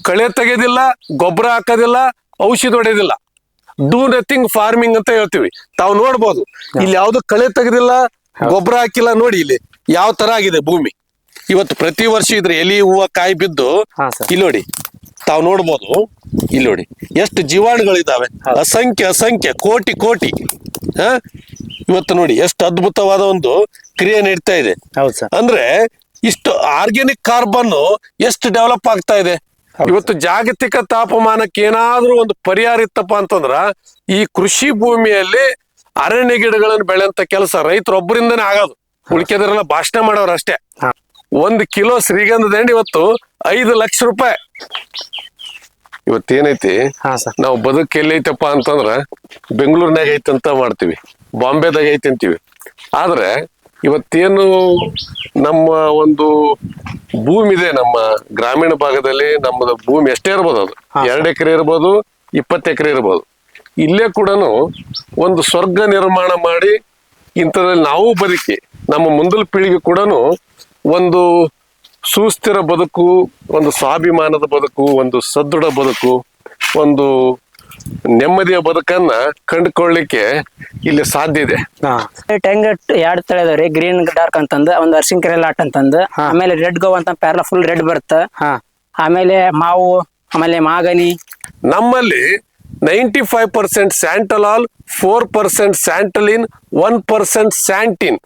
ಕಳೆ ತೆಗೆಯೋದಿಲ್ಲ, ಗೊಬ್ಬರ ಹಾಕೋದಿಲ್ಲ, ಔಷಧಿ ಹೊಡೆಯೋದಿಲ್ಲ. ಡೂ ನಥಿಂಗ್ ಫಾರ್ಮಿಂಗ್ ಅಂತ ಹೇಳ್ತೀವಿ. ತಾವು ನೋಡ್ಬೋದು ಇಲ್ಲಿ ಯಾವ್ದು ಕಳೆ ತೆಗೆದಿಲ್ಲ, ಗೊಬ್ಬರ ಹಾಕಿಲ್ಲ. ನೋಡಿ ಇಲ್ಲಿ ಯಾವ ತರ ಆಗಿದೆ ಭೂಮಿ. ಇವತ್ತು ಪ್ರತಿ ವರ್ಷ ಇದ್ರೆ ಎಲಿ ಹೂವು ಕಾಯಿ ಬಿದ್ದು ಇಲ್ಲಿ ನೋಡಿ ತಾವು ನೋಡ್ಬೋದು. ಇಲ್ಲಿ ನೋಡಿ ಎಷ್ಟು ಜೀವಾಣುಗಳಿದಾವೆ, ಅಸಂಖ್ಯ ಕೋಟಿ ಕೋಟಿ. ಇವತ್ತು ನೋಡಿ ಎಷ್ಟು ಅದ್ಭುತವಾದ ಒಂದು ಕ್ರಿಯೆ ನಡೀತಾ ಇದೆ. ಅಂದ್ರೆ ಇಷ್ಟು ಆರ್ಗ್ಯಾನಿಕ್ ಕಾರ್ಬನ್ ಎಷ್ಟು ಡೆವಲಪ್ ಆಗ್ತಾ ಇದೆ. ಇವತ್ತು ಜಾಗತಿಕ ತಾಪಮಾನಕ್ಕೆ ಏನಾದ್ರೂ ಒಂದು ಪರಿಹಾರ ಇತ್ತಪ್ಪ ಅಂತಂದ್ರ ಈ ಕೃಷಿ ಭೂಮಿಯಲ್ಲಿ ಅರಣ್ಯ ಗಿಡಗಳನ್ನು ಬೆಳೆಯಂತ ಕೆಲಸ ರೈತರೊಬ್ಬರಿಂದನೇ ಆಗೋದು. ಉಳಿಕೆದರೆಲ್ಲ ಭಾಷಣ ಮಾಡೋರು ಅಷ್ಟೇ. 1 ಕಿಲೋ ಶ್ರೀಗಂಧದ ಎಣ್ಣೆ ಇವತ್ತು 5 ಲಕ್ಷ ರೂಪಾಯಿ. ಇವತ್ತೇನೈತಿ, ನಾವು ಬದುಕು ಎಲ್ಲೈತಪ್ಪ ಅಂತಂದ್ರ ಬೆಂಗಳೂರಿನಾಗ ಐತಂತ ಮಾಡ್ತೀವಿ, ಬಾಂಬೆದಾಗ ಐತಿ ಅಂತೀವಿ. ಆದ್ರೆ ಇವತ್ತೇನು ನಮ್ಮ ಒಂದು ಭೂಮಿ ಇದೆ, ನಮ್ಮ ಗ್ರಾಮೀಣ ಭಾಗದಲ್ಲಿ ನಮ್ಮದು ಭೂಮಿ ಎಷ್ಟೇ ಇರ್ಬೋದು, ಅದು 2 ಎಕರೆ ಇರ್ಬೋದು, 20 ಎಕರೆ ಇರ್ಬೋದು. ಇಲ್ಲೇ ಕೂಡ ಒಂದು ಸ್ವರ್ಗ ನಿರ್ಮಾಣ ಮಾಡಿ ಇಂಥದ್ರಲ್ಲಿ ನಾವು ಬದುಕಿ ನಮ್ಮ ಮುಂದಿನ ಪೀಳಿಗೆ ಕೂಡ ಒಂದು ಸುಸ್ಥಿರ ಬದುಕು, ಒಂದು ಸ್ವಾಭಿಮಾನದ ಬದುಕು, ಒಂದು ಸದೃಢ ಬದುಕು, ಒಂದು ನೆಮ್ಮದಿಯ ಬದುಕನ್ನ ಕಂಡುಕೊಳ್ಳಿಕ್ಕೆ ಇಲ್ಲಿ ಸಾಧ್ಯ ಇದೆ. ತೆಂಗ 2 ತಳಿ ಅದಾವ್ರಿ, ಗ್ರೀನ್ ಡಾರ್ಕ್ ಅಂತಂದು, ಒಂದು ಅರ್ಶಿನ್ ಲಾಟ್ ಅಂತಂದು, ಆಮೇಲೆ ರೆಡ್ ಗೋ ಅಂತ ಪ್ಯಾರಲ ಫುಲ್ ರೆಡ್ ಬರುತ್ತ. ಆಮೇಲೆ ಮಾವು, ಆಮೇಲೆ ಮಾಗನಿ. ನಮ್ಮಲ್ಲಿ 95% santalol, 4% santalin, 1% santene,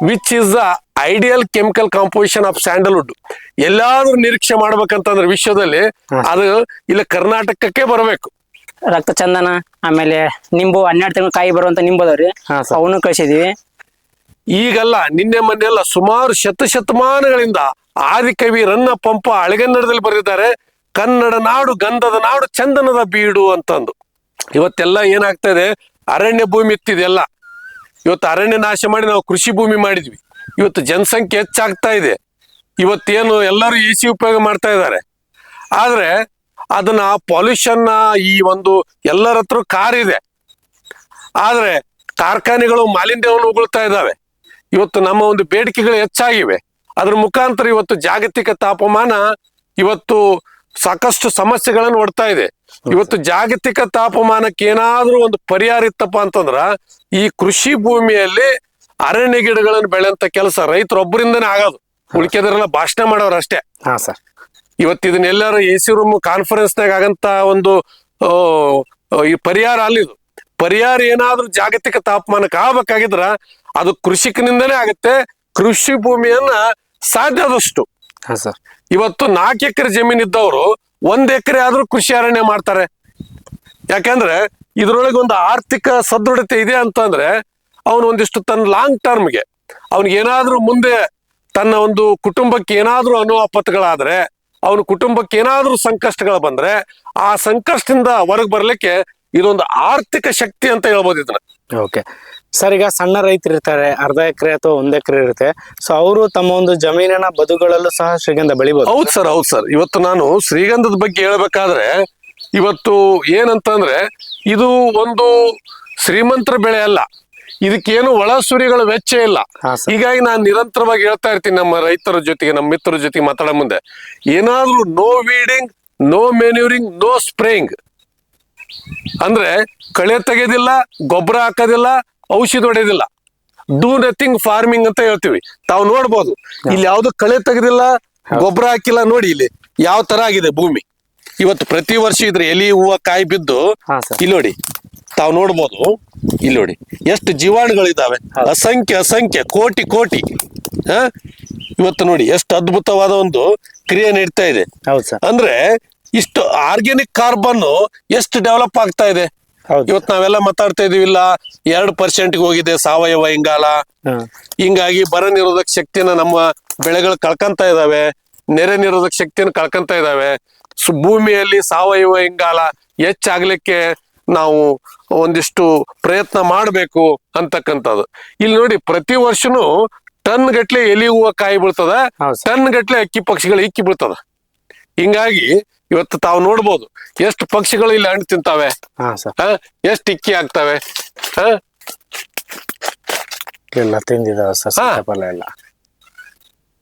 which is the ideal chemical composition of sandalwood. ಎಲ್ಲಾದ್ರೂ ನಿರೀಕ್ಷೆ ಮಾಡ್ಬೇಕಂತಂದ್ರೆ ವಿಶ್ವದಲ್ಲಿ ಅದು ಇಲ್ಲ ಕರ್ನಾಟಕಕ್ಕೆ ಬರಬೇಕು. ರಕ್ತ ಚಂದನ, ಆಮೇಲೆ ನಿಂಬು 12 ತಿಂಗಳು ಕಾಯಿ ಬರುವಂತ ನಿಂಬು ಅದಾವ್ರಿ, ಅವನು ಕಳಿಸಿದೀವಿ. ಈಗಲ್ಲ ನಿನ್ನೆ ಮೊನ್ನೆಲ್ಲ ಸುಮಾರು ಶತಮಾನಗಳಿಂದ ಆದಿಕವಿ ರನ್ನ ಪಂಪ ಹಳೆಗನ್ನಡದಲ್ಲಿ ಬರೆದಿದ್ದಾರೆ, ಕನ್ನಡ ನಾಡು ಗಂಧದ ನಾಡು ಚಂದನದ ಬೀಡು ಅಂತಂದು. ಇವತ್ತೆಲ್ಲ ಏನಾಗ್ತಾ ಇದೆ, ಅರಣ್ಯ ಭೂಮಿ ಇತ್ತಿದೆಲ್ಲ ಇವತ್ತು ಅರಣ್ಯ ನಾಶ ಮಾಡಿ ನಾವು ಕೃಷಿ ಭೂಮಿ ಮಾಡಿದ್ವಿ. ಇವತ್ತು ಜನಸಂಖ್ಯೆ ಹೆಚ್ಚಾಗ್ತಾ ಇದೆ. ಇವತ್ತೇನು ಎಲ್ಲರೂ AC ಉಪಯೋಗ ಮಾಡ್ತಾ ಇದ್ದಾರೆ. ಆದ್ರೆ ಅದನ್ನ ಪೊಲ್ಯೂಷನ್ ಈ ಒಂದು ಎಲ್ಲರ ಹತ್ರ ಕಾರ್ ಇದೆ, ಆದ್ರೆ ಕಾರ್ಖಾನೆಗಳು ಮಾಲಿನ್ಯವನ್ನು ಉಗುಳ್ತಾ ಇದ್ದಾವೆ. ಇವತ್ತು ನಮ್ಮ ಒಂದು ಬೇಡಿಕೆಗಳು ಹೆಚ್ಚಾಗಿವೆ. ಅದ್ರ ಮುಖಾಂತರ ಇವತ್ತು ಜಾಗತಿಕ ತಾಪಮಾನ ಇವತ್ತು ಸಾಕಷ್ಟು ಸಮಸ್ಯೆಗಳನ್ನು ಒಡ್ತಾ ಇದೆ. ಇವತ್ತು ಜಾಗತಿಕ ತಾಪಮಾನಕ್ಕೆ ಏನಾದ್ರೂ ಒಂದು ಪರಿಹಾರ ಇತ್ತಪ್ಪ ಅಂತಂದ್ರ ಈ ಕೃಷಿ ಭೂಮಿಯಲ್ಲಿ ಅರಣ್ಯ ಗಿಡಗಳನ್ನು ಬೆಳೆಯಂತ ಕೆಲಸ ರೈತರೊಬ್ಬರಿಂದನೇ ಆಗೋದು. ಉಳಿಕೆದರೆಲ್ಲ ಭಾಷಣ ಮಾಡೋರು ಅಷ್ಟೇ. ಇವತ್ತು ಇದನ್ನೆಲ್ಲರೂ AC ರೂಮ್ ಕಾನ್ಫರೆನ್ಸ್ನಾಗ ಆಗಂತ ಒಂದು ಈ ಪರಿಹಾರ ಅಲ್ಲಿದು. ಪರಿಹಾರ ಏನಾದ್ರೂ ಜಾಗತಿಕ ತಾಪಮಾನಕ್ಕೆ ಆಗ್ಬೇಕಾಗಿದ್ರ ಅದು ಕೃಷಿಕನಿಂದನೇ ಆಗತ್ತೆ. ಕೃಷಿ ಭೂಮಿಯನ್ನ ಸಾಧ್ಯ ಆದಷ್ಟು ಇವತ್ತು 4 ಎಕರೆ ಜಮೀನ್ ಇದ್ದವರು 1 ಎಕರೆ ಆದ್ರೂ ಕೃಷಿ ಅರಣ್ಯ ಮಾಡ್ತಾರೆ. ಯಾಕಂದ್ರೆ ಇದ್ರೊಳಗೆ ಒಂದು ಆರ್ಥಿಕ ಸದೃಢತೆ ಇದೆ ಅಂತಂದ್ರೆ ಅವನು ಒಂದಿಷ್ಟು ತನ್ನ ಲಾಂಗ್ ಟರ್ಮ್ಗೆ ಅವನಿಗೆ ಏನಾದ್ರೂ ಮುಂದೆ ತನ್ನ ಒಂದು ಕುಟುಂಬಕ್ಕೆ ಏನಾದ್ರೂ ಅನುಆಪತ್ತುಗಳಾದ್ರೆ, ಅವನ ಕುಟುಂಬಕ್ಕೆ ಏನಾದ್ರೂ ಸಂಕಷ್ಟಗಳು ಬಂದ್ರೆ ಆ ಸಂಕಷ್ಟದಿಂದ ಹೊರಗೆ ಬರ್ಲಿಕ್ಕೆ ಇದೊಂದು ಆರ್ಥಿಕ ಶಕ್ತಿ ಅಂತ ಹೇಳ್ಬೋದು ಇದನ್ನ. ಓಕೆ ಸರ್, ಈಗ ಸಣ್ಣ ರೈತರು ಇರ್ತಾರೆ, 1/2 ಎಕರೆ ಅಥವಾ 1 ಎಕರೆ ಇರುತ್ತೆ. ಸೊ ಅವರು ತಮ್ಮ ಒಂದು ಜಮೀನಿನ ಬದುಗಳಲ್ಲೂ ಸಹ ಶ್ರೀಗಂಧ ಬೆಳಿಬಹುದು. ಹೌದು ಸರ್. ಇವತ್ತು ನಾನು ಶ್ರೀಗಂಧದ ಬಗ್ಗೆ ಹೇಳ್ಬೇಕಾದ್ರೆ ಇವತ್ತು ಏನಂತಂದ್ರೆ ಇದು ಒಂದು ಶ್ರೀಮಂತರ ಬೆಳೆ ಅಲ್ಲ, ಇದಕ್ಕೇನು ಒಳಸುರಿಗಳ ವೆಚ್ಚ ಇಲ್ಲ. ಹೀಗಾಗಿ ನಾನು ನಿರಂತರವಾಗಿ ಹೇಳ್ತಾ ಇರ್ತೀನಿ ನಮ್ಮ ರೈತರ ಜೊತೆಗೆ, ನಮ್ಮ ಮಿತ್ರರ ಜೊತೆಗೆ ಮಾತಾಡೋ ಮುಂದೆ, ಏನಾದ್ರೂ no weeding, no manuring, no spraying ಅಂದ್ರೆ ಕಳೆ ತೆಗೆಯೋದಿಲ್ಲ, ಗೊಬ್ಬರ ಹಾಕೋದಿಲ್ಲ, ಔಷಧಿ ಹೊಡೆಯೋದಿಲ್ಲ. ಡೂ ನಥಿಂಗ್ ಫಾರ್ಮಿಂಗ್ ಅಂತ ಹೇಳ್ತೀವಿ. ತಾವು ನೋಡ್ಬೋದು ಇಲ್ಲಿ ಯಾವ್ದು ಕಳೆ ತೆಗೆದಿಲ್ಲ, ಗೊಬ್ಬರ ಹಾಕಿಲ್ಲ. ನೋಡಿ ಇಲ್ಲಿ ಯಾವ ತರ ಆಗಿದೆ ಭೂಮಿ. ಇವತ್ತು ಪ್ರತಿ ವರ್ಷ ಇದ್ರೆ ಎಲಿ ಹೂವು ಕಾಯಿ ಬಿದ್ದು ಇಲ್ಲಿ ನೋಡಿ ತಾವು ನೋಡ್ಬೋದು. ಇಲ್ಲಿ ನೋಡಿ ಎಷ್ಟು ಜೀವಾಣುಗಳಿದಾವೆ, ಅಸಂಖ್ಯ ಕೋಟಿ ಕೋಟಿ. ಇವತ್ತು ನೋಡಿ ಎಷ್ಟು ಅದ್ಭುತವಾದ ಒಂದು ಕ್ರಿಯೆ ನಡೀತಾ ಇದೆ. ಅಂದ್ರೆ ಇಷ್ಟು ಆರ್ಗ್ಯಾನಿಕ್ ಕಾರ್ಬನ್ ಎಷ್ಟು ಡೆವಲಪ್ ಆಗ್ತಾ ಇದೆ. ಇವತ್ತು ನಾವೆಲ್ಲ ಮಾತಾಡ್ತಾ ಇದೀವಿಲ್ಲ, 2% ಹೋಗಿದೆ ಸಾವಯವ ಇಂಗಾಲ. ಹಿಂಗಾಗಿ ಬರ ನಿರೋಧಕ ಶಕ್ತಿಯನ್ನ ನಮ್ಮ ಬೆಳೆಗಳು ಕಳ್ಕೊಂತ ಇದಾವೆ, ನೆರೆ ನಿರೋಧಕ ಶಕ್ತಿಯನ್ನು ಕಳ್ಕೊಂತ ಇದಾವೆ. ಭೂಮಿಯಲ್ಲಿ ಸಾವಯವ ಇಂಗಾಲ ಹೆಚ್ಚಾಗ್ಲಿಕ್ಕೆ ನಾವು ಒಂದಿಷ್ಟು ಪ್ರಯತ್ನ ಮಾಡಬೇಕು ಅಂತಕ್ಕಂಥದ್ದು. ಇಲ್ಲಿ ನೋಡಿ ಪ್ರತಿ ವರ್ಷನೂ ಟನ್ ಗಟ್ಲೆ ಎಲಿ ಹೂವು ಕಾಯಿ ಬೀಳ್ತದ, ಟನ್ ಗಟ್ಲೆ ಅಕ್ಕಿ ಪಕ್ಷಿಗಳು ಇಕ್ಕಿ ಬೀಳ್ತದ. ಹಿಂಗಾಗಿ ಇವತ್ತು ತಾವು ನೋಡ್ಬೋದು ಎಷ್ಟು ಪಕ್ಷಿಗಳು ಇಲ್ಲಿ ಹಣ್ಣು ತಿಂತಾವೆ, ಎಷ್ಟು ಇಕ್ಕಿ ಆಗ್ತವೆ.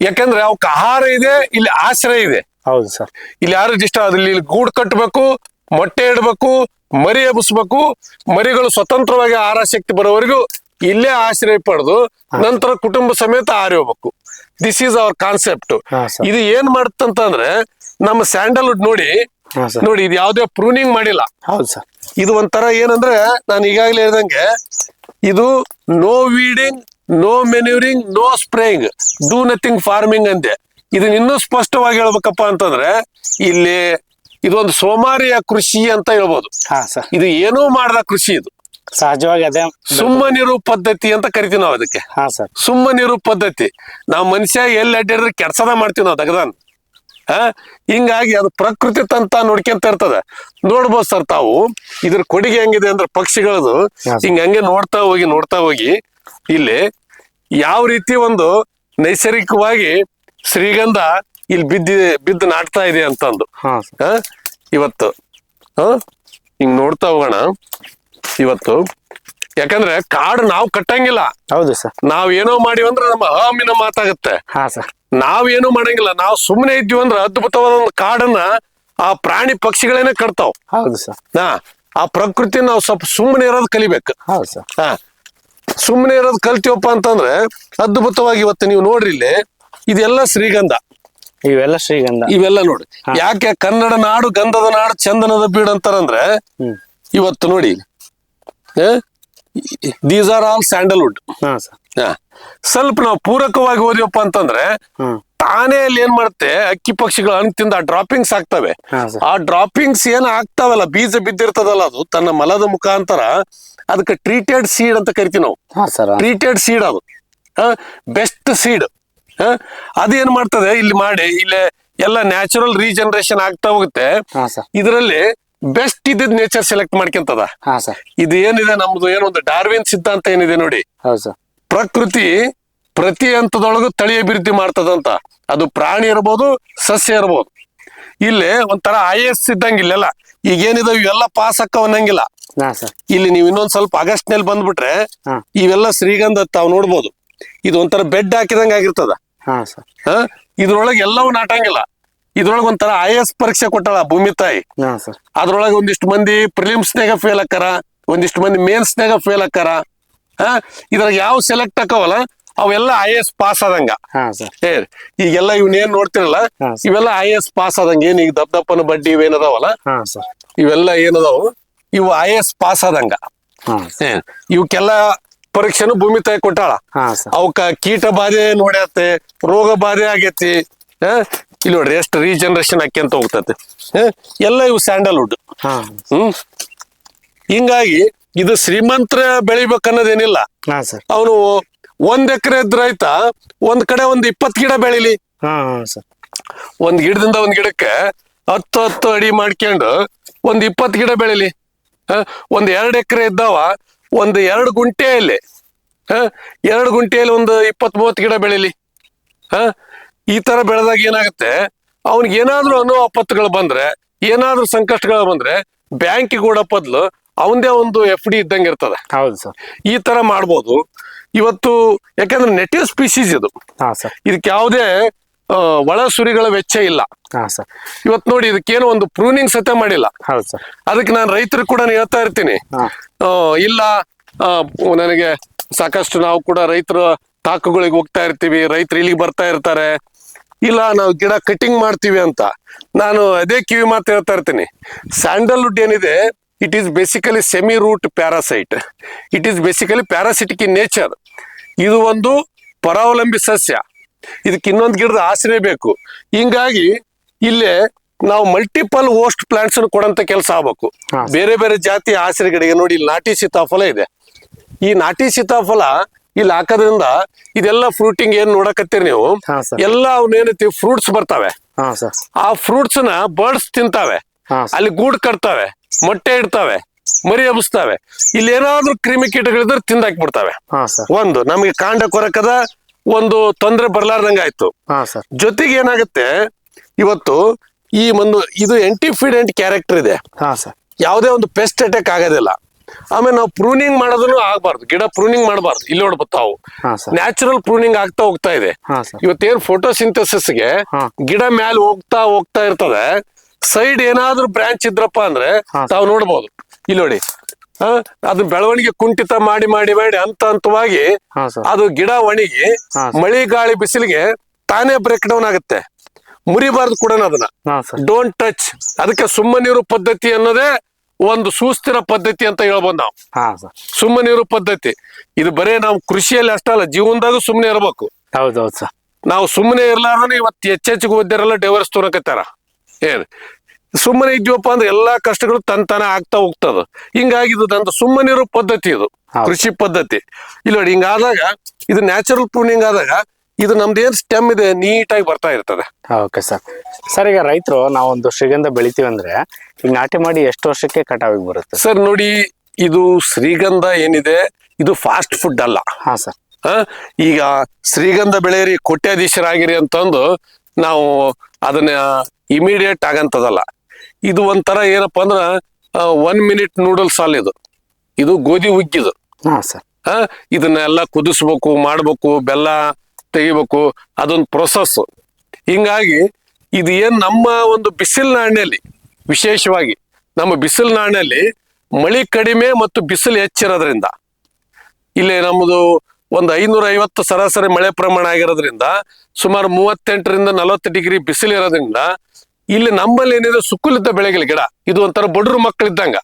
ಯಾಕಂದ್ರೆ ಅವಕ್ಕೆ ಆಹಾರ ಇದೆ, ಇಲ್ಲಿ ಆಶ್ರಯ ಇದೆ. ಹೌದು ಸರ್. ಇಲ್ಲಿ ಯಾರು ಇಷ್ಟ ಅದ್ರಲ್ಲಿ ಇಲ್ಲಿ ಗೂಡು ಕಟ್ಟಬೇಕು, ಮೊಟ್ಟೆ ಇಡಬೇಕು, ಮರಿ ಎಬ್ಬಿಸ್ಬೇಕು. ಮರಿಗಳು ಸ್ವತಂತ್ರವಾಗಿ ಆಹಾರ ಶಕ್ತಿ ಬರೋವರೆಗೂ ಇಲ್ಲೇ ಆಶ್ರಯ ಪಡೆದು ನಂತರ ಕುಟುಂಬ ಸಮೇತ ಹಾರಿ ಹೋಗ್ಬೇಕು. This is our concept. ಹಾ ಸರ್. ಇದು ಏನ್ ಮಾಡುತ್ತಂತಂದ್ರೆ ನಮ್ಮ ಸ್ಯಾಂಡಲ್ವುಡ್ ನೋಡಿ ಹಾ ಸರ್. ನೋಡಿ, ಇದು ಯಾವುದೇ ಪ್ರೂನಿಂಗ್ ಮಾಡಿಲ್ಲ. ಹೌದು ಸರ್. ಇದು ಒಂಥರ ಏನಂದ್ರೆ ನಾನು ಈಗಾಗಲೇ ಹೇಳ್ದಂಗೆ ಇದು no weeding, no manuring, no spraying, do nothing farming ಅಂದೆ. ಇದನ್ನ ಇನ್ನೂ ಸ್ಪಷ್ಟವಾಗಿ ಹೇಳ್ಬೇಕಪ್ಪ ಅಂತಂದ್ರೆ ಇಲ್ಲಿ ಇದೊಂದು ಸೋಮಾರಿಯ ಕೃಷಿ ಅಂತ ಹೇಳ್ಬೋದು. ಹಾ ಸರ್. ಇದು ಏನೂ ಮಾಡದ ಕೃಷಿ. ಇದು ಸಹಜವಾಗಿ ಅದೇ. ಸುಮ್ಮನಿರು ಪದ್ಧತಿ ಅಂತ ಕರಿತೀವಿ ನಾವು ಅದಕ್ಕೆ. ಹಾ ಸರ್. ಸುಮ್ಮನಿರು ಪದ್ಧತಿ. ನಾವು ಮನುಷ್ಯ ಎಲ್ಲಿ ಅಡ್ಡಿದ್ರೆ ಕೆಡ್ಸದ ಮಾಡ್ತೀವಿ ನಾವು ತೆಗದಾನ್. ಹಿಂಗಾಗಿ ಅದು ಪ್ರಕೃತಿ ತಂತ ನೋಡ್ಕೊಂತ ಇರ್ತದೆ. ನೋಡ್ಬೋದು ಸರ್ ತಾವು ಇದ್ರ ಕೊಡುಗೆ ಹೆಂಗಿದೆ ಅಂದ್ರೆ ಪಕ್ಷಿಗಳದು ಹಂಗೆ ನೋಡ್ತಾ ಹೋಗಿ ಇಲ್ಲಿ ಯಾವ ರೀತಿ ಒಂದು ನೈಸರ್ಗಿಕವಾಗಿ ಶ್ರೀಗಂಧ ಇಲ್ಲಿ ಬಿದ್ದು ನಾಟ್ತಾ ಇದೆ ಅಂತಂದು. ಇವತ್ತು ಹಿಂಗ್ ನೋಡ್ತಾ ಹೋಗೋಣ ಇವತ್ತು. ಯಾಕಂದ್ರೆ ಕಾಡು ನಾವು ಕಟ್ಟಂಗಿಲ್ಲ. ಹೌದು ಸರ್. ನಾವ್ ಏನೋ ಮಾಡಿವಿ ಅಂದ್ರೆ ನಮ್ಮ ಅಹಮಿನ ಮಾತಾಗತ್ತೆ. ಹಾ ಸರ್. ನಾವೇನು ಮಾಡಂಗಿಲ್ಲ. ನಾವು ಸುಮ್ಮನೆ ಇದ್ವಿ ಅಂದ್ರೆ ಅದ್ಭುತವಾದ ಒಂದು ಕಾಡನ್ನ ಆ ಪ್ರಾಣಿ ಪಕ್ಷಿಗಳೇನೆ ಕಟ್ತಾವ್. ಹೌದು ಸರ್. ಆ ಪ್ರಕೃತಿ ನಾವು ಸ್ವಲ್ಪ ಸುಮ್ಮನೆ ಇರೋದು ಕಲಿಬೇಕು. ಹೌದು ಸರ್. ಸುಮ್ಮನೆ ಇರೋದು ಕಲ್ತೀವಪ್ಪ ಅಂತಂದ್ರೆ ಅದ್ಭುತವಾಗಿ ಇವತ್ತು ನೀವು ನೋಡ್ರಿ ಇಲ್ಲಿ ಇದೆಲ್ಲ ಶ್ರೀಗಂಧ. ಇವೆಲ್ಲ ಶ್ರೀಗಂಧ. ಇವೆಲ್ಲ ನೋಡಿ ಯಾಕೆ ಕನ್ನಡ ನಾಡು ಗಂಧದ ನಾಡು ಚಂದನದ ಬೀಡು ಅಂತಾರಂದ್ರೆ ಇವತ್ತು ನೋಡಿ ದೀಸ್ ಆರ್ ಆಲ್ ಸ್ಯಾಂಡಲ್ವುಡ್. ಸ್ವಲ್ಪ ನಾವು ಪೂರಕವಾಗಿ ಓದಿವಪ್ಪ ಅಂತಂದ್ರೆ ತಾನೇ ಅಲ್ಲಿ ಏನ್ ಮಾಡುತ್ತೆ, ಅಕ್ಕಿ ಪಕ್ಷಿಗಳು ಹಣ್ಣು ತಿಂದ ಡ್ರಾಪಿಂಗ್ಸ್ ಆಗ್ತವೆ. ಆ ಡ್ರಾಪಿಂಗ್ಸ್ ಏನ್ ಆಗ್ತಾವಲ್ಲ, ಬೀಜ ಬಿದ್ದಿರ್ತದಲ್ಲ, ಅದು ತನ್ನ ಮಲದ ಮುಖಾಂತರ ಅದಕ್ಕೆ ಟ್ರೀಟೆಡ್ ಸೀಡ್ ಅಂತ ಕರಿತೀವಿ ನಾವು. ಟ್ರೀಟೆಡ್ ಸೀಡ್ ಅದು ಬೆಸ್ಟ್ ಸೀಡ್. ಅದೇನ್ ಮಾಡ್ತದೆ ಇಲ್ಲಿ ಮಾಡಿ ಇಲ್ಲೇ ಎಲ್ಲ ನ್ಯಾಚುರಲ್ ರೀಜನರೇಷನ್ ಆಗ್ತಾ ಹೋಗುತ್ತೆ. ಇದರಲ್ಲಿ ಬೆಸ್ಟ್ ಇದ್ದಿದ್ ನೇಚರ್ ಸೆಲೆಕ್ಟ್ ಮಾಡ್ಕೊಂತದ. ಇದು ಏನಿದೆ ನಮ್ದು ಏನೊಂದು ಡಾರ್ವಿನ್ ಸಿದ್ಧಾಂತ ಏನಿದೆ ನೋಡಿ, ಪ್ರಕೃತಿ ಪ್ರತಿ ಹಂತದೊಳಗೂ ತಳಿ ಅಭಿವೃದ್ಧಿ ಮಾಡ್ತದಂತ. ಅದು ಪ್ರಾಣಿ ಇರ್ಬೋದು, ಸಸ್ಯ ಇರ್ಬೋದು. ಇಲ್ಲಿ ಒಂಥರ IAS ಇದ್ದಂಗ ಇಲ್ಲೆಲ್ಲ ಈಗ ಏನಿದೆ ಇವೆಲ್ಲ ಪಾಸ್ ಅನ್ನಂಗಿಲ್ಲ. ಇಲ್ಲಿ ನೀವು ಇನ್ನೊಂದ್ ಸ್ವಲ್ಪ ಆಗಸ್ಟ್ ನಲ್ಲಿ ಬಂದ್ಬಿಟ್ರೆ ಇವೆಲ್ಲ ಶ್ರೀಗಂಧ ತಾವ್ ನೋಡ್ಬೋದು. ಇದು ಒಂಥರ ಬೆಡ್ ಹಾಕಿದಂಗ ಆಗಿರ್ತದ. ಇದ್ರೊಳಗೆ ಎಲ್ಲವೂ ನಾಟಂಗಿಲ್ಲ. ಇದ್ರೊಳಗೆ ಒಂಥರ IAS ಪರೀಕ್ಷೆ ಕೊಟ್ಟಾಳ ಭೂಮಿ ತಾಯಿ. ಅದ್ರೊಳಗೆ ಒಂದಿಷ್ಟು ಮಂದಿ ಪ್ರಿಲಿಮ್ಸ್ನಾಗ ಫೇಲ್ ಆಕಾರ, ಒಂದಿಷ್ಟು ಮಂದಿ ಮೇನ್ಸ್ನಾಗ ಫೇಲ್ ಆಕಾರ. ಇದ್ರಾಗ ಯಾವ ಸೆಲೆಕ್ಟ್ ಆಕವಲ್ಲ ಅವೆಲ್ಲ IAS ಪಾಸ್ ಆದಂಗ. ಈಗೆಲ್ಲ ಇವನೇನ್ ನೋಡ್ತಿರಲ್ಲ ಇವೆಲ್ಲ IAS ಪಾಸ್ ಆದಂಗ. ಏನ್ ಈಗ ದಪ್ಪನ ಬಡ್ಡಿ ಇವೇನದಾವಲ್ಲ ಇವೆಲ್ಲ ಏನದಾವು ಇವು IAS ಪಾಸ್ ಆದಂಗ. ಇವಕ್ಕೆಲ್ಲ ಪರೀಕ್ಷೆನು ಭೂಮಿ ತಾಯಿ ಕೊಟ್ಟಾಳ. ಅವಕ್ಕ ಕೀಟ ಬಾಧೆ ನೋಡ್ಯತ್ತೆ, ರೋಗ ಬಾಧೆ ಆಗೈತಿ. ಇಲ್ಲಿ ನೋಡ್ರಿ ಎಷ್ಟು ರೀಜನರೇಷನ್ ಆಕ್ಯಂತ ಹೋಗ್ತತಿ. ಎಲ್ಲ ಇವು ಸ್ಯಾಂಡಲ್ವುಡ್. ಹಿಂಗಾಗಿ ಇದು ಶ್ರೀಮಂತರ ಬೆಳಿಬೇಕನ್ನೋದೇನಿಲ್ಲ. ಅವನು 1 ಎಕರೆ ಇದ್ರ ರೈತ ಒಂದ್ ಕಡೆ ಒಂದು 20 ಗಿಡ ಬೆಳಿಲಿ. ಒಂದ್ ಗಿಡದಿಂದ ಒಂದ್ ಗಿಡಕ್ಕೆ 10 ಅಡಿ ಮಾಡ್ಕೊಂಡು ಒಂದ್ 20 ಗಿಡ ಬೆಳಿಲಿ. ಒಂದ್ 2 ಎಕರೆ ಇದ್ದಾವ ಒಂದು 2 ಗುಂಟೆಯಲ್ಲಿ 2 ಗುಂಟೆಯಲ್ಲಿ ಒಂದು 20-30 ಗಿಡ ಬೆಳಿಲಿ. ಈ ತರ ಬೆಳೆದಾಗ ಏನಾಗುತ್ತೆ, ಅವ್ನಿಗೆ ಏನಾದ್ರೂ ಆಪತ್ತುಗಳು ಬಂದ್ರೆ, ಏನಾದ್ರೂ ಸಂಕಷ್ಟಗಳು ಬಂದ್ರೆ ಬ್ಯಾಂಕಿಗೆ ಕೂಡ ಬದಲು ಅವಂದೇ ಒಂದು FD ಇದ್ದಂಗೆ ಇರ್ತದೆ. ಹೌದು ಸರ್. ಈ ತರ ಮಾಡ್ಬೋದು ಇವತ್ತು. ಯಾಕಂದ್ರೆ ನೆಟಿವ್ ಸ್ಪೀಸೀಸ್ ಇದು. ಇದಕ್ಕೆ ಯಾವುದೇ ಒಳ ಸುರಿಗಳ ವೆಚ್ಚ ಇಲ್ಲ. ಇವತ್ತು ನೋಡಿ ಇದಕ್ಕೇನು ಒಂದು ಪ್ರೂನಿಂಗ್ ಸತೆ ಮಾಡಿಲ್ಲ. ಅದಕ್ಕೆ ನಾನು ರೈತರು ಕೂಡ ಹೇಳ್ತಾ ಇರ್ತೀನಿ, ಇಲ್ಲ ನನಗೆ ಸಾಕಷ್ಟು ನಾವು ಕೂಡ ರೈತರ ತಾಕುಗಳಿಗೆ ಹೋಗ್ತಾ ಇರ್ತೀವಿ, ರೈತರು ಇಲ್ಲಿಗೆ ಬರ್ತಾ ಇರ್ತಾರೆ, ಇಲ್ಲ ನಾವು ಗಿಡ ಕಟಿಂಗ್ ಮಾಡ್ತೀವಿ ಅಂತ. ನಾನು ಅದೇ ಕಿವಿ ಮಾತು ಹೇಳ್ತಾ ಇರ್ತೀನಿ. ಸ್ಯಾಂಡಲ್ವುಡ್ ಏನಿದೆ, it is basically semi root parasite. It is basically parasitic in nature. ಇದು ಒಂದು ಪರಾವಲಂಬಿ ಸಸ್ಯ. ಇದಕ್ಕೆ ಇನ್ನೊಂದು ಗಿಡದ ಆಶ್ರಯ ಬೇಕು. ಹಿಂಗಾಗಿ ಇಲ್ಲೇ ನಾವು ಮಲ್ಟಿಪಲ್ ಹೋಸ್ಟ್ ಪ್ಲಾಂಟ್ಸ್ ಕೊಡಂತ ಕೆಲಸ ಆಗ್ಬೇಕು. ಬೇರೆ ಬೇರೆ ಜಾತಿಯ ಆಶ್ರಯಗಳಿಗೆ ನೋಡಿ, ಇಲ್ಲಿ ನಾಟಿ ಸೀತಾಫಲ ಇದೆ. ಈ ನಾಟಿ ಸೀತಾಫಲ ಇಲ್ಲಿ ಹಾಕೋದ್ರಿಂದ ಇದೆಲ್ಲ ಫ್ರೂಟಿಂಗ್ ಏನ್ ನೋಡಕತ್ತೀರಿ ನೀವು, ಎಲ್ಲ ಅವನೇನೈತಿ ಫ್ರೂಟ್ಸ್ ಬರ್ತಾವೆ. ಆ ಫ್ರೂಟ್ಸ್ ನ ಬರ್ಡ್ಸ್ ತಿಂತಾವೆ, ಅಲ್ಲಿ ಗೂಡು ಕಟ್ತಾವೆ, ಮೊಟ್ಟೆ ಇಡ್ತಾವೆ, ಮರಿ ಹಬ್ಬಿಸ್ತಾವೆ. ಇಲ್ಲಿ ಏನಾದ್ರೂ ಕ್ರಿಮಿ ಕೀಟಗಳಿದ್ರೆ ತಿಂದಾಕ್ಬಿಡ್ತಾವೆ. ಒಂದು ನಮಗೆ ಕಾಂಡ ಕೊರಕದ ಒಂದು ತೊಂದರೆ ಬರ್ಲಾರ್ದಂಗ ಆಯ್ತು. ಜೊತೆಗೆ ಏನಾಗುತ್ತೆ, ಇವತ್ತು ಈ ಒಂದು ಇದು ಎಂಟಿಫಿಡೆಂಟ್ ಕ್ಯಾರೆಕ್ಟರ್ ಇದೆ. ಯಾವುದೇ ಒಂದು ಪೆಸ್ಟ್ ಅಟ್ಯಾಕ್ ಆಗೋದಿಲ್ಲ. ಆಮೇಲೆ ನಾವು ಪ್ರೂನಿಂಗ್ ಮಾಡೋದನ್ನು ಆಗ್ಬಾರ್ದು, ಗಿಡ ಪ್ರೂನಿಂಗ್ ಮಾಡಬಾರ್ದು. ಇಲ್ಲಿ ನೋಡ್ಬತ್ತಾವು ಹಾ ಸರ್. ನ್ಯಾಚುರಲ್ ಪ್ರೂನಿಂಗ್ ಆಗ್ತಾ ಹೋಗ್ತಾ ಇದೆ. ಹಾ ಸರ್. ಇವತ್ತೇನ್ ಫೋಟೋಸಿಂಥಸಿಸ್ಗೆ ಗಿಡ ಮ್ಯಾಲ ಹೋಗ್ತಾ ಇರ್ತದೆ, ಸೈಡ್ ಏನಾದ್ರೂ ಬ್ರಾಂಚ್ ಇದ್ರಪ್ಪ ಅಂದ್ರೆ ತಾವು ನೋಡ್ಬೋದು. ಇಲ್ಲಿ ನೋಡಿ, ಅದು ಬೆಳವಣಿಗೆ ಕುಂಠಿತ ಮಾಡಿ ಮಾಡಿ ಮಾಡಿ ಹಂತವಾಗಿ ಅದು ಗಿಡ ಒಣಗಿ ಮಳಿ ಗಾಳಿ ಬಿಸಿಲಿಗೆ ತಾನೇ ಬ್ರೇಕ್ ಡೌನ್ ಆಗುತ್ತೆ. ಮುರಿಬಾರ್ದು ಕೂಡ ಅದನ್ನ, ಡೋಂಟ್ ಟಚ್. ಅದಕ್ಕೆ ಸುಮ್ಮನೀರು ಪದ್ಧತಿ ಅನ್ನೋದೇ ಒಂದು ಸುಸ್ಥಿರ ಪದ್ಧತಿ ಅಂತ ಹೇಳ್ಬೋದು ನಾವು. ಸುಮ್ಮನೀರು ಪದ್ಧತಿ ಇದು ಬರೇ ನಾವು ಕೃಷಿಯಲ್ಲಿ ಅಷ್ಟಲ್ಲ, ಜೀವನದಾಗ ಸುಮ್ಮನೆ ಇರ್ಬೇಕು. ಹೌದೌದು ಸರ್. ನಾವು ಸುಮ್ಮನೆ ಇರ್ಲಾರ್ದ ಇವತ್ತು ಹೆಚ್ಚೆಚ್ಚಿಗೆ ಓದ್ಯಾರೆಲ್ಲ ಡೈವರ್ಸ್ ತೊಗೊಳಕತ್ತಾರ. ಏನ್ ಸುಮ್ಮನೆ ಇದ್ವಪ್ಪ ಅಂದ್ರೆ ಎಲ್ಲಾ ಕಷ್ಟಗಳು ತಾನೇ ಆಗ್ತಾ ಹೋಗ್ತದ. ಹಿಂಗಾಗಿ ಇದು ನಂದು ಸುಮ್ಮನಿರೋ ಪದ್ಧತಿ, ಇದು ಕೃಷಿ ಪದ್ಧತಿ. ಇಲ್ಲ ನೋಡಿ, ಹಿಂಗಾದಾಗ ಇದು ನ್ಯಾಚುರಲ್ ಪ್ರೂನಿಂಗ್ ಆದಾಗ ಇದು ನಮ್ದು ಏನ್ ಸ್ಟೆಮ್ ಇದೆ ನೀಟಾಗಿ ಬರ್ತಾ ಇರ್ತದೆ. Okay sir. ಸರ್, ಈಗ ರೈತರು ನಾವೊಂದು ಶ್ರೀಗಂಧ ಬೆಳಿತೀವಿ ಅಂದ್ರೆ ಈಗ ನಾಟಿ ಮಾಡಿ ಎಷ್ಟು ವರ್ಷಕ್ಕೆ ಕಟಾವಿಗೆ ಬರುತ್ತೆ ಸರ್? ನೋಡಿ, ಇದು ಶ್ರೀಗಂಧ ಏನಿದೆ ಇದು ಫಾಸ್ಟ್ ಫುಡ್ ಅಲ್ಲ. ಹಾ ಸರ್. ಈಗ ಶ್ರೀಗಂಧ ಬೆಳೆಯಿರಿ ಕೋಟ್ಯಾಧೀಶರಾಗಿರಿ ಅಂತಂದು ನಾವು ಅದನ್ನ ಇಮಿಡಿಯೇಟ್ ಆಗಂತದಲ್ಲ. ಇದು ಒಂಥರ ಏನಪ್ಪಾ ಅಂದ್ರ 1 minute ನೂಡಲ್ಸ್ ಅಲ್ಲ, ಇದು ಗೋಧಿ ಹುಗ್ಗಿದು. ಹಾ ಸರ್. ಇದನ್ನೆಲ್ಲ ಕುದಿಸ್ಬೇಕು, ಮಾಡ್ಬೇಕು, ಬೆಲ್ಲ ತೆಗಿಬೇಕು, ಅದೊಂದು ಪ್ರೊಸೆಸ್. ಹಿಂಗಾಗಿ ಇದು ಏನ್ ನಮ್ಮ ಒಂದು ಬಿಸಿಲು ನಾಣ್ಯಲ್ಲಿ, ವಿಶೇಷವಾಗಿ ನಮ್ಮ ಬಿಸಿಲು ನಾಣ್ಯಲ್ಲಿ ಮಳಿ ಕಡಿಮೆ ಮತ್ತು ಬಿಸಿಲು ಹೆಚ್ಚಿರೋದ್ರಿಂದ, ಇಲ್ಲಿ ನಮ್ಮದು ಒಂದು 550 ಸರಾಸರಿ ಮಳೆ ಪ್ರಮಾಣ ಆಗಿರೋದ್ರಿಂದ ಸುಮಾರು 38ರಿಂದ 40 ಡಿಗ್ರಿ ಬಿಸಿಲು ಇರೋದ್ರಿಂದ ಇಲ್ಲಿ ನಮ್ಮಲ್ಲಿ ಏನಿದೆ ಸುಕ್ಕುಲಿದ್ದ ಬೆಳೆಗಳ ಗಿಡ. ಇದು ಒಂಥರ ಬಡ್ರ ಮಕ್ಕಳಿದ್ದಂಗ.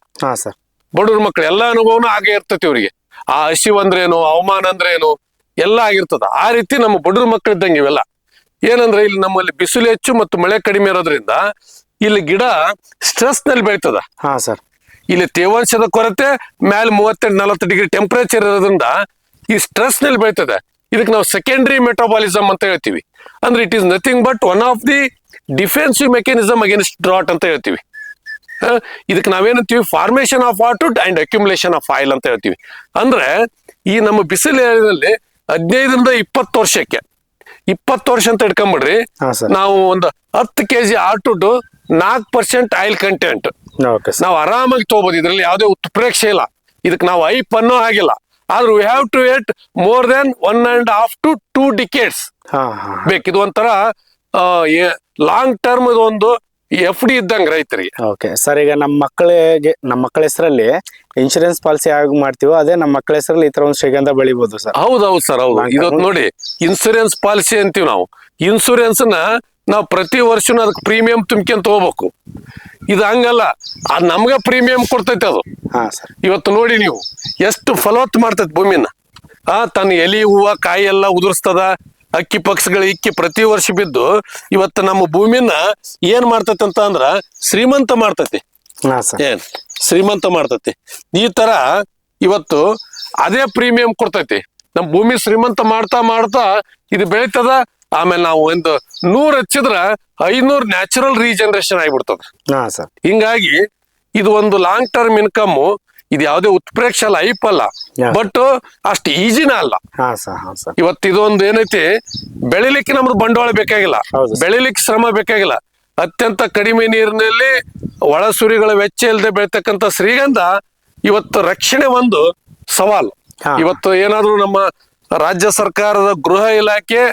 ಬಡ್ರ ಮಕ್ಕಳು ಎಲ್ಲ ಅನುಭವನೂ ಹಾಗೆ ಇರ್ತೈತಿ ಇವ್ರಿಗೆ. ಆ ಹಸಿವು ಅಂದ್ರೇನು, ಅವಮಾನ ಅಂದ್ರೇನು ಎಲ್ಲ ಆಗಿರ್ತದ. ಆ ರೀತಿ ನಮ್ಮ ಬಡ್ರ ಮಕ್ಕಳಿದ್ದಂಗೆ ಇವೆಲ್ಲ. ಏನಂದ್ರೆ ಇಲ್ಲಿ ನಮ್ಮಲ್ಲಿ ಬಿಸಿಲು ಹೆಚ್ಚು ಮತ್ತು ಮಳೆ ಕಡಿಮೆ ಇರೋದ್ರಿಂದ ಇಲ್ಲಿ ಗಿಡ ಸ್ಟ್ರೆಸ್ ನಲ್ಲಿ ಬೆಳೀತದ. ಇಲ್ಲಿ ತೇವಾಂಶದ ಕೊರತೆ, ಮ್ಯಾಲೆ 38-40 ಡಿಗ್ರಿ ಟೆಂಪರೇಚರ್ ಇರೋದ್ರಿಂದ ಈ ಸ್ಟ್ರೆಸ್ ನಲ್ಲಿ ಬೆಳೀತದೆ. ಇದಕ್ಕೆ ನಾವು ಸೆಕೆಂಡರಿ ಮೆಟಾಬಾಲಿಸಮ್ ಅಂತ ಹೇಳ್ತೀವಿ. ಅಂದ್ರೆ it is nothing but one of the defensive mechanism against drought ಅಂತ ಹೇಳ್ತೀವಿ. ಇದಕ್ಕೆ ನಾವೇನಂತೀವಿ, formation of water and accumulation of oil ಅಂತ ಹೇಳ್ತೀವಿ. ಅಂದ್ರೆ ಈ ನಮ್ಮ ಬಿಸಿಲು ಏರಿಯಾದಲ್ಲಿ 15ರಿಂದ 20 ವರ್ಷಕ್ಕೆ, 20 ವರ್ಷ ಅಂತ ಇಟ್ಕೊಂಡ್ಬಿಡ್ರಿ, ನಾವು ಒಂದು 10 kg ಆಟುಡ್ 4% ಆಯಿಲ್ ಕಂಟೆಂಟ್ ನಾವು ಆರಾಮಾಗಿ ತಗೋಬಹುದು. ಇದ್ರಲ್ಲಿ ಯಾವುದೇ ಉತ್ಪ್ರೇಕ್ಷೆ ಇಲ್ಲ. ಇದಕ್ಕೆ ನಾವು ಐಪ್ ಅನ್ನೋ ಹಾಗಿಲ್ಲ. ಆದ್ರೆ we have to wait more than 1.5 to 2 decades ಬೇಕು. ಇದು ಒಂಥರ ಲಾಂಗ್ ಟರ್ಮ್ ಒಂದು FD ಇದ್ದಂಗೆ ರೈತರಿಗೆ. ಓಕೆ ಸರ್, ಈಗ ನಮ್ಮ ಮಕ್ಕಳ ಹೆಸರಲ್ಲಿ ಇನ್ಶೂರೆನ್ಸ್ ಪಾಲಿಸಿ ಆಗಿ ಮಾಡ್ತೀವೋ ಅದೇ ನಮ್ಮ ಮಕ್ಕಳ ಹೆಸರಲ್ಲಿ ಈ ತರ ಒಂದು ಶ್ರೀಗಂಧ ಬೆಳಿಬಹುದು ಸರ್? ಹೌದೌದು ಸರ್, ಹೌದು. ಇದೊಂದು ನೋಡಿ, ಇನ್ಸೂರೆನ್ಸ್ ಪಾಲಿಸಿ ಅಂತೀವಿ ನಾವು. ಇನ್ಸೂರೆನ್ಸ್ ನಾವು ಪ್ರತಿ ವರ್ಷನೂ ಅದಕ್ಕೆ ಪ್ರೀಮಿಯಂ ತುಂಬ್ಕೊಂತ ಹೋಗ್ಬೇಕು. ಇದು ಹಂಗಲ್ಲ, ಅದು ನಮ್ಗೆ ಪ್ರೀಮಿಯಂ ಕೊಡ್ತೈತೆ ಅದು. ಇವತ್ತು ನೋಡಿ ನೀವು ಎಷ್ಟು ಫಲವತ್ತು ಮಾಡ್ತೈತೆ ಭೂಮಿನ. ತನ್ನ ಎಲಿ ಹೂವ ಕಾಯಿ ಎಲ್ಲ ಉದುರಿಸ್ತದ. ಅಕ್ಕಿ ಪಕ್ಷಿಗಳು ಇಕ್ಕಿ ಪ್ರತಿ ವರ್ಷ ಬಿದ್ದು ಇವತ್ತು ನಮ್ಮ ಭೂಮಿನ ಏನ್ ಮಾಡ್ತೈತಿ ಅಂತ ಅಂದ್ರ ಶ್ರೀಮಂತ ಮಾಡ್ತೈತಿ. ಏನ್ ಶ್ರೀಮಂತ ಮಾಡ್ತೈತಿ. ಈ ತರ ಇವತ್ತು ಅದೇ ಪ್ರೀಮಿಯಂ ಕೊಡ್ತೈತಿ. ನಮ್ ಭೂಮಿ ಶ್ರೀಮಂತ ಮಾಡ್ತಾ ಮಾಡ್ತಾ ಇದು ಬೆಳೀತದ. ಆಮೇಲೆ ನಾವು ಒಂದು 100 ಹಚ್ಚಿದ್ರ 500 ನ್ಯಾಚುರಲ್ ರೀಜನರೇಷನ್ ಆಗಿಬಿಡ್ತದ. ಹಿಂಗಾಗಿ ಇದು ಒಂದು ಲಾಂಗ್ ಟರ್ಮ್ ಇನ್ಕಮ್. ಇದು ಯಾವುದೇ ಉತ್ಪ್ರೇಕ್ಷೆ ಅಲ್ಲ, ಐಪ್ ಅಲ್ಲ, ಬಟ್ ಅಷ್ಟು ಈಜಿನ ಅಲ್ಲ. ಇವತ್ತು ಇದೊಂದು ಏನೈತಿ, ಬೆಳಿಲಿಕ್ಕೆ ನಮ್ದು ಬಂಡವಾಳ ಬೇಕಾಗಿಲ್ಲ, ಬೆಳಿಲಿಕ್ಕೆ ಶ್ರಮ ಬೇಕಾಗಿಲ್ಲ. ಅತ್ಯಂತ ಕಡಿಮೆ ನೀರಿನಲ್ಲಿ ಒಳಸುರಿಗಳ ವೆಚ್ಚ ಇಲ್ಲದೆ ಬೆಳಿತಕ್ಕಂಥ ಶ್ರೀಗಂಧ ಇವತ್ತು ರಕ್ಷಣೆ ಒಂದು ಸವಾಲು. ಇವತ್ತು ಏನಾದ್ರು ನಮ್ಮ ರಾಜ್ಯ ಸರ್ಕಾರದ ಗೃಹ ಇಲಾಖೆ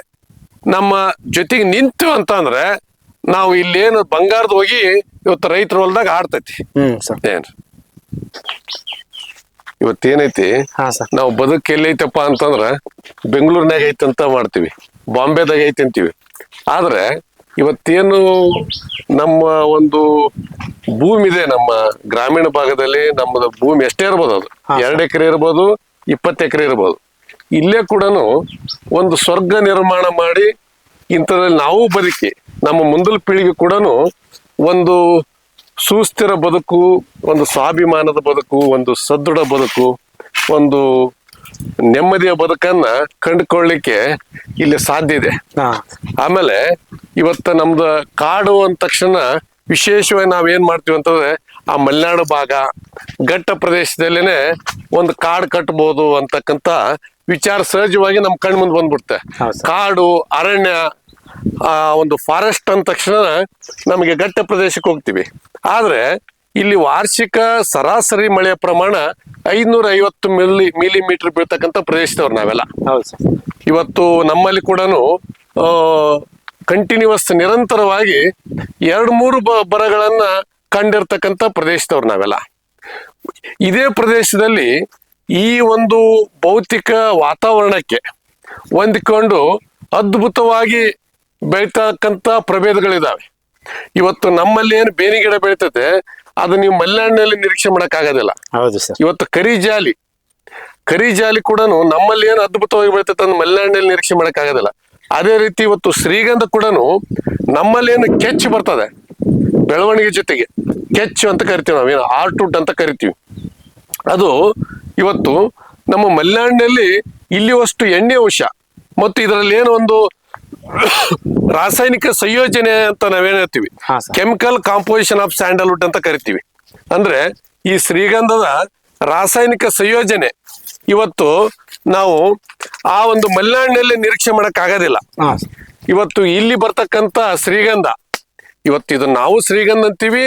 ನಮ್ಮ ಜೊತೆಗೆ ನಿಂತು ಅಂತ ಅಂದ್ರೆ ನಾವು ಇಲ್ಲೇನು ಬಂಗಾರದ ಹೋಗಿ ಇವತ್ತು ರೈತರ ಹೊಲದಾಗ ಆಡ್ತೈತಿ. ಏನ್ರಿ ಇವತ್ತೇನೈತಿ, ನಾವು ಬದುಕು ಎಲ್ಲೈತಪ್ಪ ಅಂತಂದ್ರ ಬೆಂಗಳೂರಿನಾಗ ಐತಂತ ಮಾಡ್ತೀವಿ, ಬಾಂಬೆದಾಗ ಐತಿ ಅಂತೀವಿ. ಆದ್ರೆ ಇವತ್ತೇನು ನಮ್ಮ ಒಂದು ಭೂಮಿ ಇದೆ ನಮ್ಮ ಗ್ರಾಮೀಣ ಭಾಗದಲ್ಲಿ, ನಮ್ಮದು ಭೂಮಿ ಎಷ್ಟೇ ಇರ್ಬೋದು, ಅದು 2 ಎಕರೆ ಇರ್ಬೋದು, 20 ಎಕರೆ ಇರ್ಬೋದು. ಇಲ್ಲೇ ಕೂಡ ಒಂದು ಸ್ವರ್ಗ ನಿರ್ಮಾಣ ಮಾಡಿ ಇಂಥದ್ರಲ್ಲಿ ನಾವು ಬದುಕಿ ನಮ್ಮ ಮುಂದಿನ ಪೀಳಿಗೆ ಕೂಡ ಒಂದು ಸುಸ್ಥಿರ ಬದುಕು, ಒಂದು ಸ್ವಾಭಿಮಾನದ ಬದುಕು, ಒಂದು ಸದೃಢ ಬದುಕು, ಒಂದು ನೆಮ್ಮದಿಯ ಬದುಕನ್ನ ಕಂಡುಕೊಳ್ಳಿಕ್ಕೆ ಇಲ್ಲಿ ಸಾಧ್ಯ ಇದೆ. ಆಮೇಲೆ ಇವತ್ತು ನಮ್ದು ಕಾಡು ಅಂದ ತಕ್ಷಣ ವಿಶೇಷವಾಗಿ ನಾವೇನ್ ಮಾಡ್ತೀವಿ ಅಂತಂದ್ರೆ ಆ ಮಲೆನಾಡು ಭಾಗ ಘಟ್ಟ ಪ್ರದೇಶದಲ್ಲೇನೆ ಒಂದು ಕಾಡು ಕಟ್ಬೋದು ಅಂತಕ್ಕಂಥ ವಿಚಾರ ಸಹಜವಾಗಿ ನಮ್ ಕಣ್ ಮುಂದೆ ಬಂದ್ಬಿಡುತ್ತೆ. ಕಾಡು ಅರಣ್ಯ, ಒಂದು ಫಾರೆಸ್ಟ್ ಅಂದ ತಕ್ಷಣ ನಮಗೆ ಘಟ್ಟ ಪ್ರದೇಶಕ್ಕೆ ಹೋಗ್ತೀವಿ. ಆದ್ರೆ ಇಲ್ಲಿ ವಾರ್ಷಿಕ ಸರಾಸರಿ ಮಳೆಯ ಪ್ರಮಾಣ 550 ಮಿಲಿಮೀಟರ್ ಬೀಳ್ತಕ್ಕಂಥ ಪ್ರದೇಶದವ್ರು ನಾವೆಲ್ಲ. ಹೌದು ಸರ್. ಇವತ್ತು ನಮ್ಮಲ್ಲಿ ಕೂಡ ಕಂಟಿನ್ಯೂಸ್ ನಿರಂತರವಾಗಿ 2-3 ಬರಗಳನ್ನ ಕಂಡಿರ್ತಕ್ಕಂಥ ಪ್ರದೇಶದವ್ರು ನಾವೆಲ್ಲ. ಇದೇ ಪ್ರದೇಶದಲ್ಲಿ ಈ ಒಂದು ಭೌತಿಕ ವಾತಾವರಣಕ್ಕೆ ಹೊಂದಿಕೊಂಡು ಅದ್ಭುತವಾಗಿ ಬೆಳೀತಕ್ಕಂಥ ಪ್ರಭೇದಗಳಿದಾವೆ. ಇವತ್ತು ನಮ್ಮಲ್ಲಿ ಏನು ಬೇನಿ ಗಿಡ ಬೆಳೀತದೆ ಅದು ನೀವು ಮಲೆನಾಡಿನಲ್ಲಿ ನಿರೀಕ್ಷೆ ಮಾಡಕ್ ಆಗೋದಿಲ್ಲ. ಹೌದು ಸರ್. ಇವತ್ತು ಕರಿಜಾಲಿ ಕೂಡ ನಮ್ಮಲ್ಲಿ ಏನು ಅದ್ಭುತವಾಗಿ ಬೆಳೀತದೆ ಅದು ಮಲೆನಾಡಿನಲ್ಲಿ ನಿರೀಕ್ಷೆ ಮಾಡಕ್ ಆಗೋದಿಲ್ಲ. ಅದೇ ರೀತಿ ಇವತ್ತು ಶ್ರೀಗಂಧ ಕೂಡ ನಮ್ಮಲ್ಲಿ ಏನು ಕೆಚ್ಚು ಬರ್ತದೆ ಬೆಳವಣಿಗೆ ಜೊತೆಗೆ, ಕೆಚ್ಚು ಅಂತ ಕರಿತೀವಿ ನಾವೇನು ಆರ್ಟ್ವುಡ್ ಅಂತ ಕರಿತೀವಿ. ಅದು ಇವತ್ತು ನಮ್ಮ ಮಲೆನಾಡಿನಲ್ಲಿ ಇಲ್ಲಿವಷ್ಟು ಎಣ್ಣೆ ಅಂಶ ಮತ್ತು ಇದರಲ್ಲಿ ಏನೋ ಒಂದು ರಾಸಾಯನಿಕ ಸಂಯೋಜನೆ ಅಂತ ನಾವೇನ್ ಹೇಳ್ತೀವಿ, ಕೆಮಿಕಲ್ ಕಾಂಪೋಸಿಷನ್ ಆಫ್ ಸ್ಯಾಂಡಲ್ವುಡ್ ಅಂತ ಕರಿತೀವಿ. ಅಂದ್ರೆ ಈ ಶ್ರೀಗಂಧದ ರಾಸಾಯನಿಕ ಸಂಯೋಜನೆ ಇವತ್ತು ನಾವು ಆ ಒಂದು ಮಲೆನಾಡಿನಲ್ಲಿ ನಿರೀಕ್ಷೆ ಮಾಡಕ್ ಆಗೋದಿಲ್ಲ. ಇವತ್ತು ಇಲ್ಲಿ ಬರ್ತಕ್ಕಂಥ ಶ್ರೀಗಂಧ, ಇವತ್ತು ಇದು ನಾವು ಶ್ರೀಗಂಧ ಅಂತೀವಿ,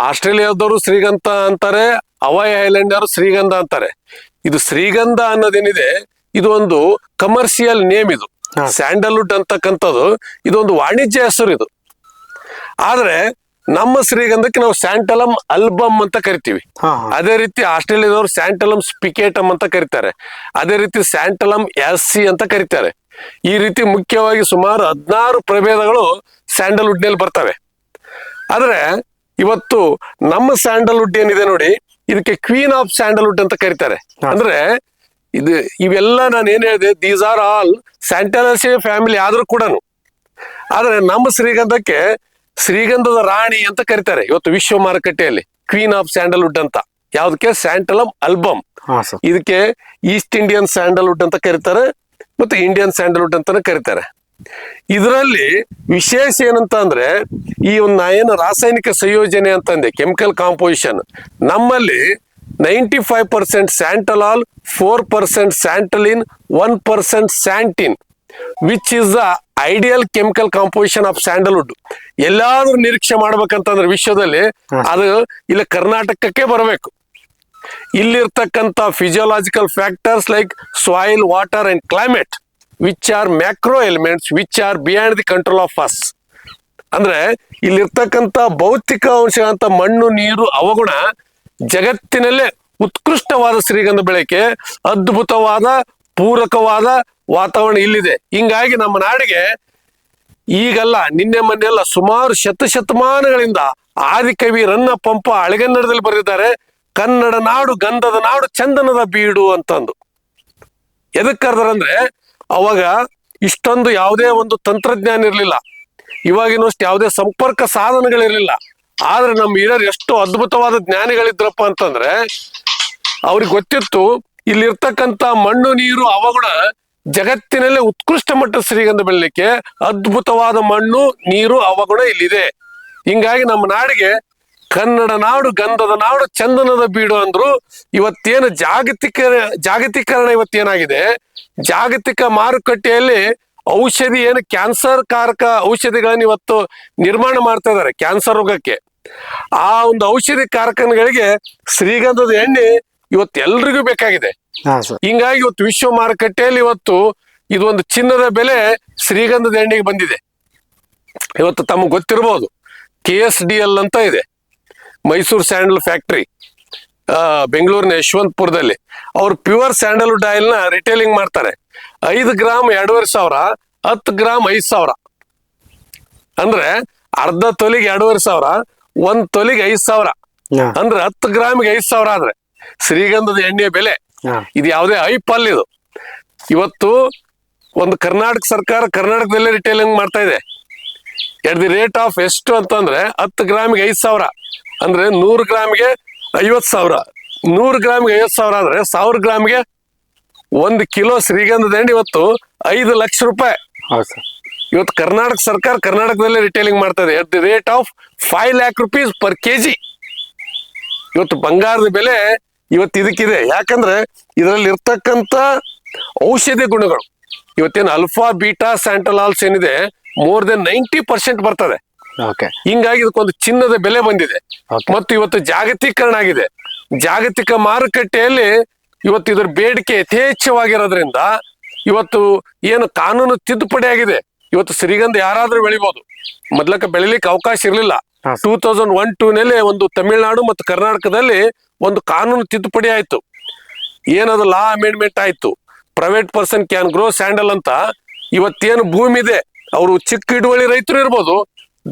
ಆಸ್ಟ್ರೇಲಿಯಾದವರು ಶ್ರೀಗಂಧ ಅಂತಾರೆ, ಹವಾಯಿ ಐಲ್ಯಾಂಡ್ ಅವರು ಶ್ರೀಗಂಧ ಅಂತಾರೆ. ಇದು ಶ್ರೀಗಂಧ ಅನ್ನೋದೇನಿದೆ ಇದು ಒಂದು ಕಮರ್ಷಿಯಲ್ ನೇಮ್. ಇದು ಸ್ಯಾಂಡಲ್ವುಡ್ ಅಂತಕ್ಕಂಥದ್ದು ಇದೊಂದು ವಾಣಿಜ್ಯ ಹೆಸರು ಇದು. ಆದ್ರೆ ನಮ್ಮ ಶ್ರೀಗಂಧಕ್ಕೆ ನಾವು ಸ್ಯಾಂಟಲಮ್ ಆಲ್ಬಮ್ ಅಂತ ಕರಿತೀವಿ. ಅದೇ ರೀತಿ ಆಸ್ಟ್ರೇಲಿಯಾದವರು ಸ್ಯಾಂಟಲಮ್ ಸ್ಪಿಕೇಟಮ್ ಅಂತ ಕರೀತಾರೆ. ಅದೇ ರೀತಿ ಸ್ಯಾಂಟಲಮ್ ಎಸ್ಸಿ ಅಂತ ಕರೀತಾರೆ. ಈ ರೀತಿ ಮುಖ್ಯವಾಗಿ ಸುಮಾರು 16 ಪ್ರಭೇದಗಳು ಸ್ಯಾಂಡಲ್ವುಡ್ ನಲ್ಲಿ ಬರ್ತವೆ. ಆದ್ರೆ ಇವತ್ತು ನಮ್ಮ ಸ್ಯಾಂಡಲ್ವುಡ್ ಏನಿದೆ ನೋಡಿ, ಇದಕ್ಕೆ ಕ್ವೀನ್ ಆಫ್ ಸ್ಯಾಂಡಲ್ವುಡ್ ಅಂತ ಕರೀತಾರೆ. ಅಂದ್ರೆ ಇವೆಲ್ಲ ನಾನು ಏನ್ ಹೇಳಿದೆ, ದೀಸ್ ಆರ್ ಆಲ್ ಸ್ಯಾಂಟಲಸೇ ಫ್ಯಾಮಿಲಿ ಆದ್ರೂ ಕೂಡ ಆದ್ರೆ ನಮ್ಮ ಶ್ರೀಗಂಧಕ್ಕೆ ಶ್ರೀಗಂಧದ ರಾಣಿ ಅಂತ ಕರೀತಾರೆ ಇವತ್ತು ವಿಶ್ವ ಮಾರುಕಟ್ಟೆಯಲ್ಲಿ, ಕ್ವೀನ್ ಆಫ್ ಸ್ಯಾಂಡಲ್ವುಡ್ ಅಂತ. ಯಾವ್ದಕ್ಕೆ? ಸ್ಯಾಂಟಲಮ್ ಆಲ್ಬಮ್. ಇದಕ್ಕೆ ಈಸ್ಟ್ ಇಂಡಿಯನ್ ಸ್ಯಾಂಡಲ್ವುಡ್ ಅಂತ ಕರೀತಾರೆ ಮತ್ತು ಇಂಡಿಯನ್ ಸ್ಯಾಂಡಲ್ವುಡ್ ಅಂತಾನೆ ಕರೀತಾರೆ. ಇದರಲ್ಲಿ ವಿಶೇಷ ಏನಂತ ಅಂದ್ರೆ ಈ ಒಂದು ಏನು ರಾಸಾಯನಿಕ ಸಂಯೋಜನೆ ಅಂತಂದೆ, ಕೆಮಿಕಲ್ ಕಾಂಪೋಸಿಷನ್, ನಮ್ಮಲ್ಲಿ 95% santalol, 4% santalin, 1% santene, which is the ideal chemical composition of sandalwood. ಎಲ್ಲಾದ್ರೂ ನಿರೀಕ್ಷೆ ಮಾಡ್ಬೇಕಂತಂದ್ರೆ ವಿಶ್ವದಲ್ಲಿ ಅದು ಇಲ್ಲ ಕರ್ನಾಟಕಕ್ಕೆ ಬರಬೇಕು. ಇಲ್ಲಿರ್ತಕ್ಕಂಥ physiological factors like soil, water and climate which are macro elements which are beyond the control of us. ಅಂದ್ರೆ ಇಲ್ಲಿರ್ತಕ್ಕಂಥ ಭೌತಿಕ ಅಂಶ ಅಂತ ಮಣ್ಣು, ನೀರು, ಅವಗುಣ ಜಗತ್ತಿನಲ್ಲೇ ಉತ್ಕೃಷ್ಟವಾದ ಶ್ರೀಗಂಧ ಬೆಳೆಗೆ ಅದ್ಭುತವಾದ ಪೂರಕವಾದ ವಾತಾವರಣ ಇಲ್ಲಿದೆ. ಹಿಂಗಾಗಿ ನಮ್ಮ ನಾಡಿಗೆ ಈಗಲ್ಲ ನಿನ್ನೆ ಮೊನ್ನೆಲ್ಲ ಸುಮಾರು ಶತಮಾನಗಳಿಂದ ಆದಿಕವಿ ರನ್ನ ಪಂಪ ಹಳೆಗನ್ನಡದಲ್ಲಿ ಬರೆದಿದ್ದಾರೆ, ಕನ್ನಡ ನಾಡು ಗಂಧದ ನಾಡು ಚಂದನದ ಬೀಡು ಅಂತಂದು. ಎದಕ್ ಕರೆದಾರಂದ್ರೆ ಅವಾಗ ಇಷ್ಟೊಂದು ಯಾವುದೇ ಒಂದು ತಂತ್ರಜ್ಞಾನ ಇರಲಿಲ್ಲ, ಇವಾಗಿನಷ್ಟು ಯಾವುದೇ ಸಂಪರ್ಕ ಸಾಧನಗಳಿರ್ಲಿಲ್ಲ. ಆದ್ರೆ ನಮ್ಮ ಹಿರಿಯರು ಎಷ್ಟು ಅದ್ಭುತವಾದ ಜ್ಞಾನಿಗಳಿದ್ರಪ್ಪ ಅಂತಂದ್ರೆ ಅವ್ರಿಗೆ ಗೊತ್ತಿತ್ತು ಇಲ್ಲಿರ್ತಕ್ಕಂಥ ಮಣ್ಣು, ನೀರು, ಅವಗುಣ ಜಗತ್ತಿನಲ್ಲೇ ಉತ್ಕೃಷ್ಟ ಮಟ್ಟದ ಶ್ರೀಗಂಧ ಬೆಳಿಲಿಕ್ಕೆ ಅದ್ಭುತವಾದ ಮಣ್ಣು, ನೀರು, ಅವಗುಣ ಇಲ್ಲಿದೆ. ಹಿಂಗಾಗಿ ನಮ್ಮ ನಾಡಿಗೆ ಕನ್ನಡ ನಾಡು ಗಂಧದ ನಾಡು ಚಂದನದ ಬೀಡು ಅಂದ್ರು. ಇವತ್ತೇನು ಜಾಗತೀಕರಣ ಇವತ್ತೇನಾಗಿದೆ, ಜಾಗತಿಕ ಮಾರುಕಟ್ಟೆಯಲ್ಲಿ ಔಷಧಿ ಏನು ಕ್ಯಾನ್ಸರ್ ಕಾರಕ ಔಷಧಿಗಳನ್ನ ಇವತ್ತು ನಿರ್ಮಾಣ ಮಾಡ್ತಾ ಇದ್ದಾರೆ ಕ್ಯಾನ್ಸರ್ ರೋಗಕ್ಕೆ. ಆ ಒಂದು ಔಷಧಿ ಕಾರ್ಖಾನೆಗಳಿಗೆ ಶ್ರೀಗಂಧದ ಎಣ್ಣೆ ಇವತ್ತು ಎಲ್ರಿಗೂ ಬೇಕಾಗಿದೆ. ಹಿಂಗಾಗಿ ಇವತ್ತು ವಿಶ್ವ ಮಾರುಕಟ್ಟೆಯಲ್ಲಿ ಇವತ್ತು ಇದು ಒಂದು ಚಿನ್ನದ ಬೆಲೆ ಶ್ರೀಗಂಧದ ಎಣ್ಣೆಗೆ ಬಂದಿದೆ. ಇವತ್ತು ತಮಗೆ ಗೊತ್ತಿರಬಹುದು KSDL ಅಂತ ಇದೆ, ಮೈಸೂರು ಸ್ಯಾಂಡಲ್ ಫ್ಯಾಕ್ಟ್ರಿ, ಬೆಂಗಳೂರಿನ ಯಶವಂತಪುರದಲ್ಲಿ. ಅವ್ರು ಪ್ಯೂರ್ ಸ್ಯಾಂಡಲ್ವುಡ್ ಆಯಿಲ್ ನ ರಿಟೇಲಿಂಗ್ ಮಾಡ್ತಾರೆ. 5 ಗ್ರಾಮ್ 2,500, 10 ಗ್ರಾಮ್ 5,000. ಅಂದ್ರೆ ಅರ್ಧ ತೊಲಿಗೆ 2,500, 1 ತೊಲಿಗೆ 5,000. ಅಂದ್ರೆ 10 ಗ್ರಾಮಿಗೆ 5,000 ಆದ್ರೆ ಶ್ರೀಗಂಧದ ಎಣ್ಣೆಯ ಬೆಲೆ. ಇದು ಯಾವುದೇ ಐಪಲ್. ಇದು ಇವತ್ತು ಒಂದು ಕರ್ನಾಟಕ ಸರ್ಕಾರ ಕರ್ನಾಟಕದಲ್ಲೇ ರಿಟೇಲಿಂಗ್ ಮಾಡ್ತಾ ಇದೆ. ಎಟ್ ದಿ ರೇಟ್ ಆಫ್ ಎಷ್ಟು ಅಂತಂದ್ರೆ 10 ಗ್ರಾಮಿಗೆ 5,000 ಅಂದ್ರೆ 100 ಗ್ರಾಮಿಗೆ 50,000. 100 ಗ್ರಾಮಿಗೆ 50,000 ಅಂದ್ರೆ 1000 ಗ್ರಾಮಿಗೆ 1 ಕಿಲೋ ಶ್ರೀಗಂಧದ ಎಣ್ಣೆ ಇವತ್ತು 5 ಲಕ್ಷ ರೂಪಾಯಿ. ಇವತ್ತು ಕರ್ನಾಟಕ ಸರ್ಕಾರ ಕರ್ನಾಟಕದಲ್ಲೇ ರಿಟೇಲಿಂಗ್ ಮಾಡ್ತಾ ಇದೆ at the rate of 5 lakh rupees per kg. ಇವತ್ತು ಬಂಗಾರದ ಬೆಲೆ ಇವತ್ತು ಇದಕ್ಕಿದೆ. ಯಾಕಂದ್ರೆ ಇದರಲ್ಲಿ ಇರ್ತಕ್ಕಂಥ ಔಷಧಿ ಗುಣಗಳು ಇವತ್ತೇನು ಅಲ್ಫಾ ಬೀಟಾ ಸ್ಯಾಂಟಲಾಲ್ಸ್ ಏನಿದೆ ಮೋರ್ ದೆನ್ 90% ಬರ್ತದೆ. ಓಕೆ. ಹಿಂಗಾಗಿ ಇದಕ್ಕೊಂದು ಚಿನ್ನದ ಬೆಲೆ ಬಂದಿದೆ. ಮತ್ತು ಇವತ್ತು ಜಾಗತೀಕರಣ ಆಗಿದೆ. ಜಾಗತಿಕ ಮಾರುಕಟ್ಟೆಯಲ್ಲಿ ಇವತ್ತು ಇದರ ಬೇಡಿಕೆ ಯಥೇಚ್ಛವಾಗಿರೋದ್ರಿಂದ ಇವತ್ತು ಏನು ಕಾನೂನು ತಿದ್ದುಪಡಿ ಆಗಿದೆ. ಇವತ್ತು ಶ್ರೀಗಂಧ ಯಾರಾದ್ರೂ ಬೆಳಿಬಹುದು. ಮೊದ್ಲಕ್ಕೆ ಬೆಳಿಲಿಕ್ಕೆ ಅವಕಾಶ ಇರಲಿಲ್ಲ. 2001-2 ಒಂದು ತಮಿಳುನಾಡು ಮತ್ತು ಕರ್ನಾಟಕದಲ್ಲಿ ಒಂದು ಕಾನೂನು ತಿದ್ದುಪಡಿ ಆಯ್ತು. ಏನದು ಲಾ ಅಮೆಂಡ್ಮೆಂಟ್ ಆಯ್ತು. Private person can grow sandal ಅಂತ. ಇವತ್ತೇನು ಭೂಮಿ ಇದೆ, ಅವರು ಚಿಕ್ಕ ಹಿಡುವಳಿ ರೈತರು ಇರ್ಬೋದು,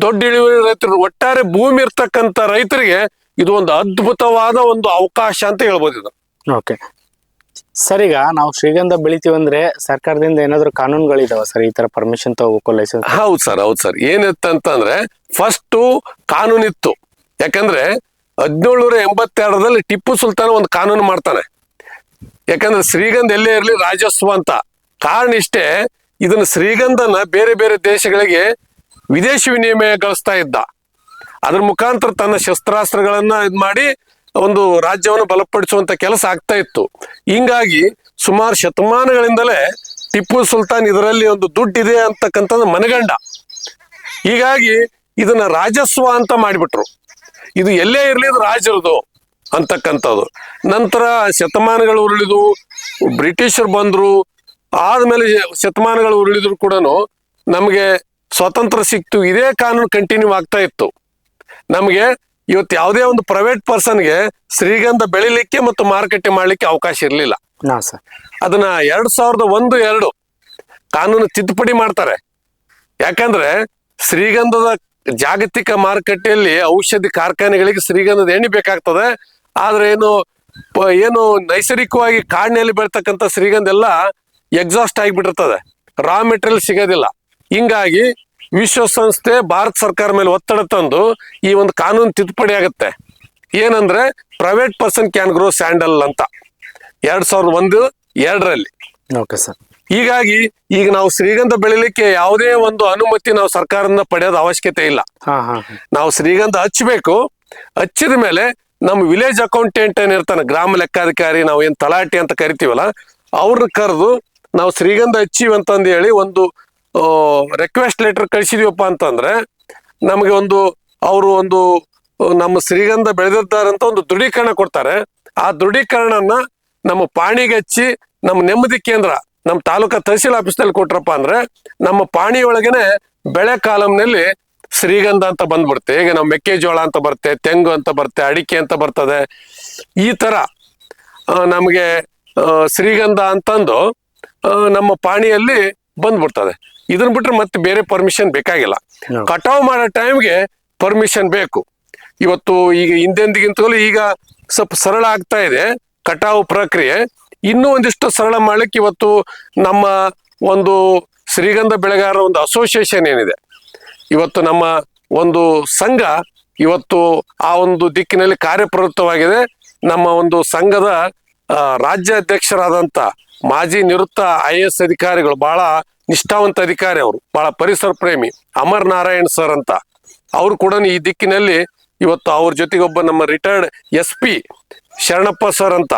ದೊಡ್ಡ ಇಳುವರಿ ರೈತರು, ಒಟ್ಟಾರೆ ಭೂಮಿ ಇರ್ತಕ್ಕಂಥ ರೈತರಿಗೆ ಇದು ಒಂದು ಅದ್ಭುತವಾದ ಒಂದು ಅವಕಾಶ ಅಂತ ಹೇಳ್ಬೋದು ಇದು. ಓಕೆ ಸರ್, ಈಗ ನಾವು ಶ್ರೀಗಂಧ ಬೆಳಿತೀವಿ ಅಂದ್ರೆ ಸರ್ಕಾರದಿಂದ ಏನಾದ್ರು ಕಾನೂನುಗಳಿದಾವ ಸರ್? ಈ ತರ ಪರ್ಮಿಷನ್ ತಗೋಬೇಕು, ಲೈಸೆನ್ಸ್? ಹೌದು ಸರ್. ಏನಿತ್ತಂತಂದ್ರೆ ಫಸ್ಟ್ ಕಾನೂನಿತ್ತು. ಯಾಕಂದ್ರೆ 1782 ಟಿಪ್ಪು ಸುಲ್ತಾನ್ ಒಂದು ಕಾನೂನು ಮಾಡ್ತಾನೆ. ಯಾಕಂದ್ರೆ ಶ್ರೀಗಂಧ ಎಲ್ಲೇ ಇರಲಿ ರಾಜಸ್ವ ಅಂತ. ಕಾರಣ ಇಷ್ಟೇ, ಇದನ್ನ ಶ್ರೀಗಂಧನ ಬೇರೆ ಬೇರೆ ದೇಶಗಳಿಗೆ ವಿದೇಶಿ ವಿನಿಮಯ ಗಳಿಸ್ತಾ ಇದ್ದ. ಅದ್ರ ಮುಖಾಂತರ ತನ್ನ ಶಸ್ತ್ರಾಸ್ತ್ರಗಳನ್ನ ಇದ್ ಮಾಡಿ ಒಂದು ರಾಜ್ಯವನ್ನು ಬಲಪಡಿಸುವಂತ ಕೆಲಸ ಆಗ್ತಾ ಇತ್ತು. ಹಿಂಗಾಗಿ ಸುಮಾರು ಶತಮಾನಗಳಿಂದಲೇ ಟಿಪ್ಪು ಸುಲ್ತಾನ್ ಇದರಲ್ಲಿ ಒಂದು ದುಡ್ಡಿದೆ ಅಂತಕ್ಕಂಥದ್ದು ಮನಗಂಡ. ಹೀಗಾಗಿ ಇದನ್ನ ರಾಜಸ್ವ ಅಂತ ಮಾಡಿಬಿಟ್ರು. ಇದು ಎಲ್ಲೇ ಇರಲಿ ಇದು ರಾಜರದು ಅಂತಕ್ಕಂಥದ್ದು. ನಂತರ ಶತಮಾನಗಳು ಉರುಳಿದು ಬ್ರಿಟಿಷರು ಬಂದ್ರು. ಆದ್ಮೇಲೆ ಶತಮಾನಗಳು ಉರುಳಿದ್ರು ಕೂಡ ನಮಗೆ ಸ್ವಾತಂತ್ರ್ಯ ಸಿಕ್ತು. ಇದೇ ಕಾನೂನು ಕಂಟಿನ್ಯೂ ಆಗ್ತಾ ಇತ್ತು. ನಮಗೆ ಇವತ್ತು ಯಾವುದೇ ಒಂದು ಪ್ರೈವೇಟ್ ಪರ್ಸನ್ಗೆ ಶ್ರೀಗಂಧ ಬೆಳಿಲಿಕ್ಕೆ ಮತ್ತು ಮಾರುಕಟ್ಟೆ ಮಾಡ್ಲಿಕ್ಕೆ ಅವಕಾಶ ಇರಲಿಲ್ಲ. ಅದನ್ನ 2001-2 ಕಾನೂನು ತಿದ್ದುಪಡಿ ಮಾಡ್ತಾರೆ. ಯಾಕಂದ್ರೆ ಶ್ರೀಗಂಧದ ಜಾಗತಿಕ ಮಾರುಕಟ್ಟೆಯಲ್ಲಿ ಔಷಧಿ ಕಾರ್ಖಾನೆಗಳಿಗೆ ಶ್ರೀಗಂಧದ ಎಣ್ಣೆ ಬೇಕಾಗ್ತದೆ. ಆದ್ರೆ ಏನು ನೈಸರ್ಗಿಕವಾಗಿ ಕಾಡಿನಲ್ಲಿ ಬೆಳ್ತಕ್ಕಂಥ ಶ್ರೀಗಂಧ ಎಲ್ಲ ಎಕ್ಸಾಸ್ಟ್ ಆಗಿಬಿಟ್ಟಿರ್ತದೆ, ರಾ ಮೆಟೀರಿಯಲ್ ಸಿಗೋದಿಲ್ಲ. ಹಿಂಗಾಗಿ ವಿಶ್ವಸಂಸ್ಥೆ ಭಾರತ ಸರ್ಕಾರ ಮೇಲೆ ಒತ್ತಡ ತಂದು ಈ ಒಂದು ಕಾನೂನು ತಿದ್ದುಪಡಿ ಆಗುತ್ತೆ. ಏನಂದ್ರೆ private person can grow sandal ಅಂತ 2001-2 ಓಕೆ ಸರ್. ಹೀಗಾಗಿ ಈಗ ನಾವು ಶ್ರೀಗಂಧ ಬೆಳಿಲಿಕ್ಕೆ ಯಾವುದೇ ಒಂದು ಅನುಮತಿ ನಾವು ಸರ್ಕಾರದಿಂದ ಪಡೆಯೋದು ಅವಶ್ಯಕತೆ ಇಲ್ಲ. ನಾವು ಶ್ರೀಗಂಧ ಹಚ್ಚಬೇಕು. ಹಚ್ಚಿದ ಮೇಲೆ ನಮ್ಮ ವಿಲೇಜ್ ಅಕೌಂಟೆಂಟ್ ಏನಿರ್ತಾನೆ, ಗ್ರಾಮ ಲೆಕ್ಕಾಧಿಕಾರಿ, ನಾವು ಏನ್ ತಲಾಟಿ ಅಂತ ಕರಿತೀವಲ್ಲ, ಅವ್ರನ್ನ ಕರೆದು ನಾವು ಶ್ರೀಗಂಧ ಹಚ್ಚಿವಿ ಅಂತಂದು ಹೇಳಿ ಒಂದು ರಿಕ್ವೆಸ್ಟ್ ಲೆಟರ್ ಕಳಿಸಿದೀವಪ್ಪ ಅಂತಂದ್ರೆ ನಮಗೆ ಅವರು ನಮ್ಮ ಶ್ರೀಗಂಧ ಬೆಳೆದಿದ್ದಾರಂತ ಒಂದು ದೃಢೀಕರಣ ಕೊಡ್ತಾರೆ. ಆ ದೃಢೀಕರಣನ ನಮ್ಮ ಪಾಣಿಗೆ ಹಚ್ಚಿ ನಮ್ಮ ನೆಮ್ಮದಿ ಕೇಂದ್ರ, ನಮ್ಮ ತಾಲೂಕಾ ತಹಸೀಲ್ ಆಫೀಸ್ನಲ್ಲಿ ಕೊಟ್ರಪ್ಪ ಅಂದ್ರೆ ನಮ್ಮ ಪಾಣಿಯೊಳಗೇನೆ ಬೆಳೆ ಕಾಲಂನಲ್ಲಿ ಶ್ರೀಗಂಧ ಅಂತ ಬಂದ್ಬಿಡುತ್ತೆ. ಈಗ ನಾವು ಮೆಕ್ಕೆಜೋಳ ಅಂತ ಬರುತ್ತೆ, ತೆಂಗು ಅಂತ ಬರುತ್ತೆ, ಅಡಿಕೆ ಅಂತ ಬರ್ತದೆ. ಈ ತರ ನಮಗೆ ಶ್ರೀಗಂಧ ಅಂತಂದು ನಮ್ಮ ಪಾಣಿಯಲ್ಲಿ ಬಂದ್ಬಿಡ್ತದೆ. ಇದನ್ನ ಬಿಟ್ರೆ ಮತ್ತೆ ಬೇರೆ ಪರ್ಮಿಷನ್ ಬೇಕಾಗಿಲ್ಲ. ಕಟಾವು ಮಾಡೋ ಟೈಮ್ಗೆ ಪರ್ಮಿಷನ್ ಬೇಕು. ಇವತ್ತು ಈಗ ಹಿಂದೆಂದಿಗಿಂತಲೂ ಈಗ ಸ್ವಲ್ಪ ಸರಳ ಆಗ್ತಾ ಇದೆ ಕಟಾವು ಪ್ರಕ್ರಿಯೆ. ಇನ್ನೂ ಒಂದಿಷ್ಟು ಸರಳ ಮಾಡ್ಲಿಕ್ಕೆ ಇವತ್ತು ನಮ್ಮ ಒಂದು ಶ್ರೀಗಂಧ ಬೆಳೆಗಾರರ ಒಂದು ಅಸೋಸಿಯೇಷನ್ ಏನಿದೆ, ಇವತ್ತು ನಮ್ಮ ಒಂದು ಸಂಘ ಇವತ್ತು ಆ ಒಂದು ದಿಕ್ಕಿನಲ್ಲಿ ಕಾರ್ಯಪ್ರವೃತ್ತವಾಗಿದೆ. ನಮ್ಮ ಒಂದು ಸಂಘದ ರಾಜ್ಯಾಧ್ಯಕ್ಷರಾದಂಥ ಮಾಜಿ ನಿವೃತ್ತ IAS ಅಧಿಕಾರಿಗಳು, ಬಹಳ ನಿಷ್ಠಾವಂತ ಅಧಿಕಾರಿ, ಅವರು ಬಹಳ ಪರಿಸರ ಪ್ರೇಮಿ, ಅಮರ್ ನಾರಾಯಣ್ ಸರ್ ಅಂತ, ಅವರು ಕೂಡ ಈ ದಿಕ್ಕಿನಲ್ಲಿ ಇವತ್ತು ಅವ್ರ ಜೊತೆಗೆ ಒಬ್ಬ ನಮ್ಮ ರಿಟೈರ್ಡ್ SP ಶರಣಪ್ಪ ಸರ್ ಅಂತ,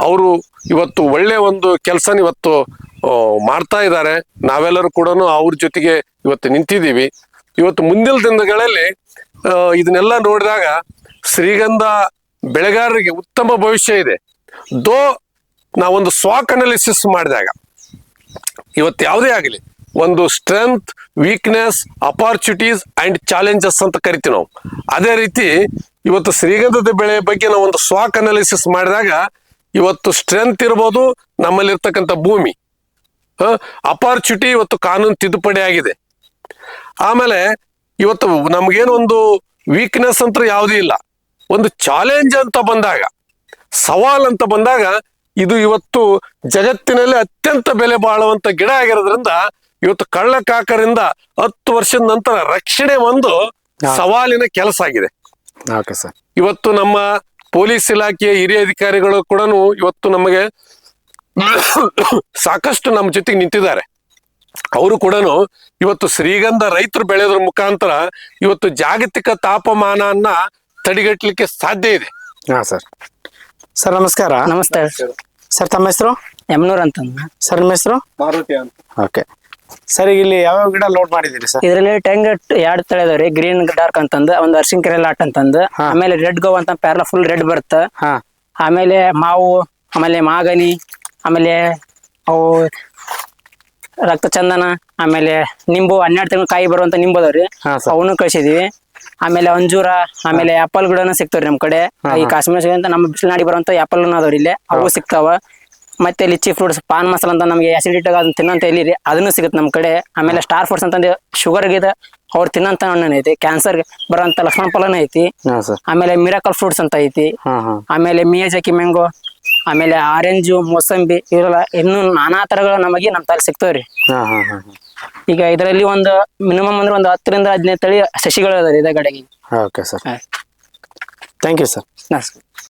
ಅವರು ಇವತ್ತು ಒಳ್ಳೆ ಒಂದು ಕೆಲಸನ ಇವತ್ತು ಮಾಡ್ತಾ ಇದ್ದಾರೆ. ನಾವೆಲ್ಲರೂ ಕೂಡ ಅವ್ರ ಜೊತೆಗೆ ಇವತ್ತು ನಿಂತಿದ್ದೀವಿ. ಇವತ್ತು ಮುಂದಿನ ದಿನಗಳಲ್ಲಿ ಇದನ್ನೆಲ್ಲ ನೋಡಿದಾಗ ಶ್ರೀಗಂಧ ಬೆಳೆಗಾರರಿಗೆ ಉತ್ತಮ ಭವಿಷ್ಯ ಇದೆ. ನಾವೊಂದು ಸ್ವಾಕ್ ಅನಾಲಿಸಿಸ್ ಮಾಡಿದಾಗ ಇವತ್ತು ಯಾವುದೇ ಆಗಲಿ ಒಂದು strength, weakness, opportunities and challenges ಅಂತ ಕರಿತೀವಿ ನಾವು. ಅದೇ ರೀತಿ ಇವತ್ತು ಶ್ರೀಗಂಧದ ಬೆಳೆ ಬಗ್ಗೆ ನಾವು ಒಂದು ಸ್ವಾಕ್ ಅನಾಲಿಸಿಸ್ ಮಾಡಿದಾಗ ಇವತ್ತು ಸ್ಟ್ರೆಂತ್ ಇರ್ಬೋದು ನಮ್ಮಲ್ಲಿರ್ತಕ್ಕಂಥ ಭೂಮಿ, ಅಪಾರ್ಚುನಿಟಿ ಇವತ್ತು ಕಾನೂನು ತಿದ್ದುಪಡಿ ಆಗಿದೆ. ಆಮೇಲೆ ಇವತ್ತು ನಮಗೇನು ಒಂದು ವೀಕ್ನೆಸ್ ಅಂತ ಯಾವುದೂ ಇಲ್ಲ. ಒಂದು ಚಾಲೆಂಜ್ ಅಂತ ಬಂದಾಗ, ಸವಾಲ್ ಅಂತ ಬಂದಾಗ, ಇದು ಇವತ್ತು ಜಗತ್ತಿನಲ್ಲಿ ಅತ್ಯಂತ ಬೆಲೆ ಬಾಳುವಂತ ಗಿಡ ಆಗಿರೋದ್ರಿಂದ ಇವತ್ತು ಕಳ್ಳಕಾಕರಿಂದ 10 ವರ್ಷದ ನಂತರ ರಕ್ಷಣೆ ಒಂದು ಸವಾಲಿನ ಕೆಲಸ ಆಗಿದೆ. ಇವತ್ತು ನಮ್ಮ ಪೊಲೀಸ್ ಇಲಾಖೆಯ ಹಿರಿಯ ಅಧಿಕಾರಿಗಳು ಕೂಡ ಇವತ್ತು ನಮಗೆ ಸಾಕಷ್ಟು ನಮ್ಮ ಜೊತೆಗೆ ನಿಂತಿದ್ದಾರೆ. ಅವರು ಕೂಡ ಇವತ್ತು ಶ್ರೀಗಂಧ ರೈತರು ಬೆಳೆಯೋದ್ರ ಮುಖಾಂತರ ಇವತ್ತು ಜಾಗತಿಕ ತಾಪಮಾನವನ್ನ ತಡೆಗಟ್ಟಲಿಕ್ಕೆ ಸಾಧ್ಯ ಇದೆ. ಸರ್ ನಮಸ್ಕಾರ. ನಮಸ್ತೆ ಸರ್, ತಮ್ಮ ಹೆಸರು? ಯಮನೂರ್ ಅಂತ. ಸರ್ ನಿಮ್ಮ ಹೆಸರು? ಮಾರುತಿ ಅಂತ. ಓಕೆ ಸರ್ ಈಗ ಇಲ್ಲಿ ಯಾವ ಗಿಡ ಲೋಡ್ ಮಾಡಿದಿರಿ ಸರ್? ಇದರಲ್ಲಿ ಟೆಂಗ್ 2 ತಳಿ ಅದಾವ್ರಿ, ಗ್ರೀನ್ ಡಾರ್ಕ್ ಅಂತಂದು, ಒಂದು ಅರ್ಶಿನ್ಕೆರೆ ಲಾಟ್ ಅಂತಂದು, ಆಮೇಲೆ ರೆಡ್ ಗೋ ಅಂತ ಪ್ಯಾರಲ ಫುಲ್ ರೆಡ್ ಬರುತ್ತೆ. ಹಾ ಆಮೇಲೆ ಮಾವು, ಆಮೇಲೆ ಮಾಗನಿ, ಆಮೇಲೆ ಅವು ರಕ್ತ ಚಂದನ, ಆಮೇಲೆ ನಿಂಬು 12 ತಿಂಗಳು ಕಾಯಿ ಬರುವಂತ ನಿಂಬು ಅದಾವ್ರಿ, ಹಾ ಸರ್. ಅವನು ಕಳ್ಸಿದೀವಿ. ಆಮೇಲೆ ಅಂಜೂರ, ಆಮೇಲೆ ಆಪಲ್ ಗಿಡನ ಸಿಗ್ತಾವ್ರಿ ನಮ್ ಕಡೆ. ಈ ಕಾಶ್ಮೀರ ಸಿಗಂತ ನಮ್ಮ ಬಿಸಿಲನಾಡಿ ಬರುವಂತ ಆಪಲ್ ಅದಾವ್ರಿ ಇಲ್ಲಿ, ಅವು ಸಿಗ್ತಾವ. ಮತ್ತೆ ಲಿಚ್ಚಿ ಫ್ರೂಟ್ಸ್, ಪಾನ್ ಮಸಾಲ ಅಂತ ನಮಗೆ ಆಸಿಡಿಟಿ ಅದನ್ನ ತಿನ್ನಂತ ಎಲ್ಲಿ ಅದನ್ನು ಸಿಗುತ್ತೆ ನಮ್ ಕಡೆ. ಆಮೇಲೆ ಸ್ಟಾರ್ ಫ್ರೂಟ್ಸ್ ಅಂತಂದು ಶುಗರ್ ಗಿದೆ ಅವ್ರು ತಿನ್ನಂತ ಹಣ್ಣು ಐತಿ, ಕ್ಯಾನ್ಸರ್ ಬರೋಂತ ಲಕ್ಷ್ಮಣ ಫಲನ ಐತಿ. ಹಾ ಸರ್. ಆಮೇಲೆ ಮಿರಾಕಲ್ ಫ್ರೂಟ್ಸ್ ಅಂತ ಐತಿ. ಹಾ ಹಾ ಆಮೇಲೆ ಮಿಯಾಜಾಕಿ ಮ್ಯಾಂಗೋ, ಆಮೇಲೆ ಆರೆಂಜು, ಮೋಸಂಬಿ, ಇವೆಲ್ಲ ಇನ್ನೂ ನಾನಾ ತರಗಳು ನಮಗೆ ನಮ್ಮ ತಾಲಿ ಸಿಗ್ತಾವ್ರಿ. ಹಾ ಹಾ ಹಾ ಈಗ ಇದರಲ್ಲಿ ಒಂದು ಮಿನಿಮಮ್ ಅಂದ್ರೆ ಒಂದು 10 ರಿಂದ 15 ತಳಿ ಸಸಿಗಳು ಅದಾವ್ರಿ ಇದೇ ಕಡೆಗೆ. Okay sir, thank you sir.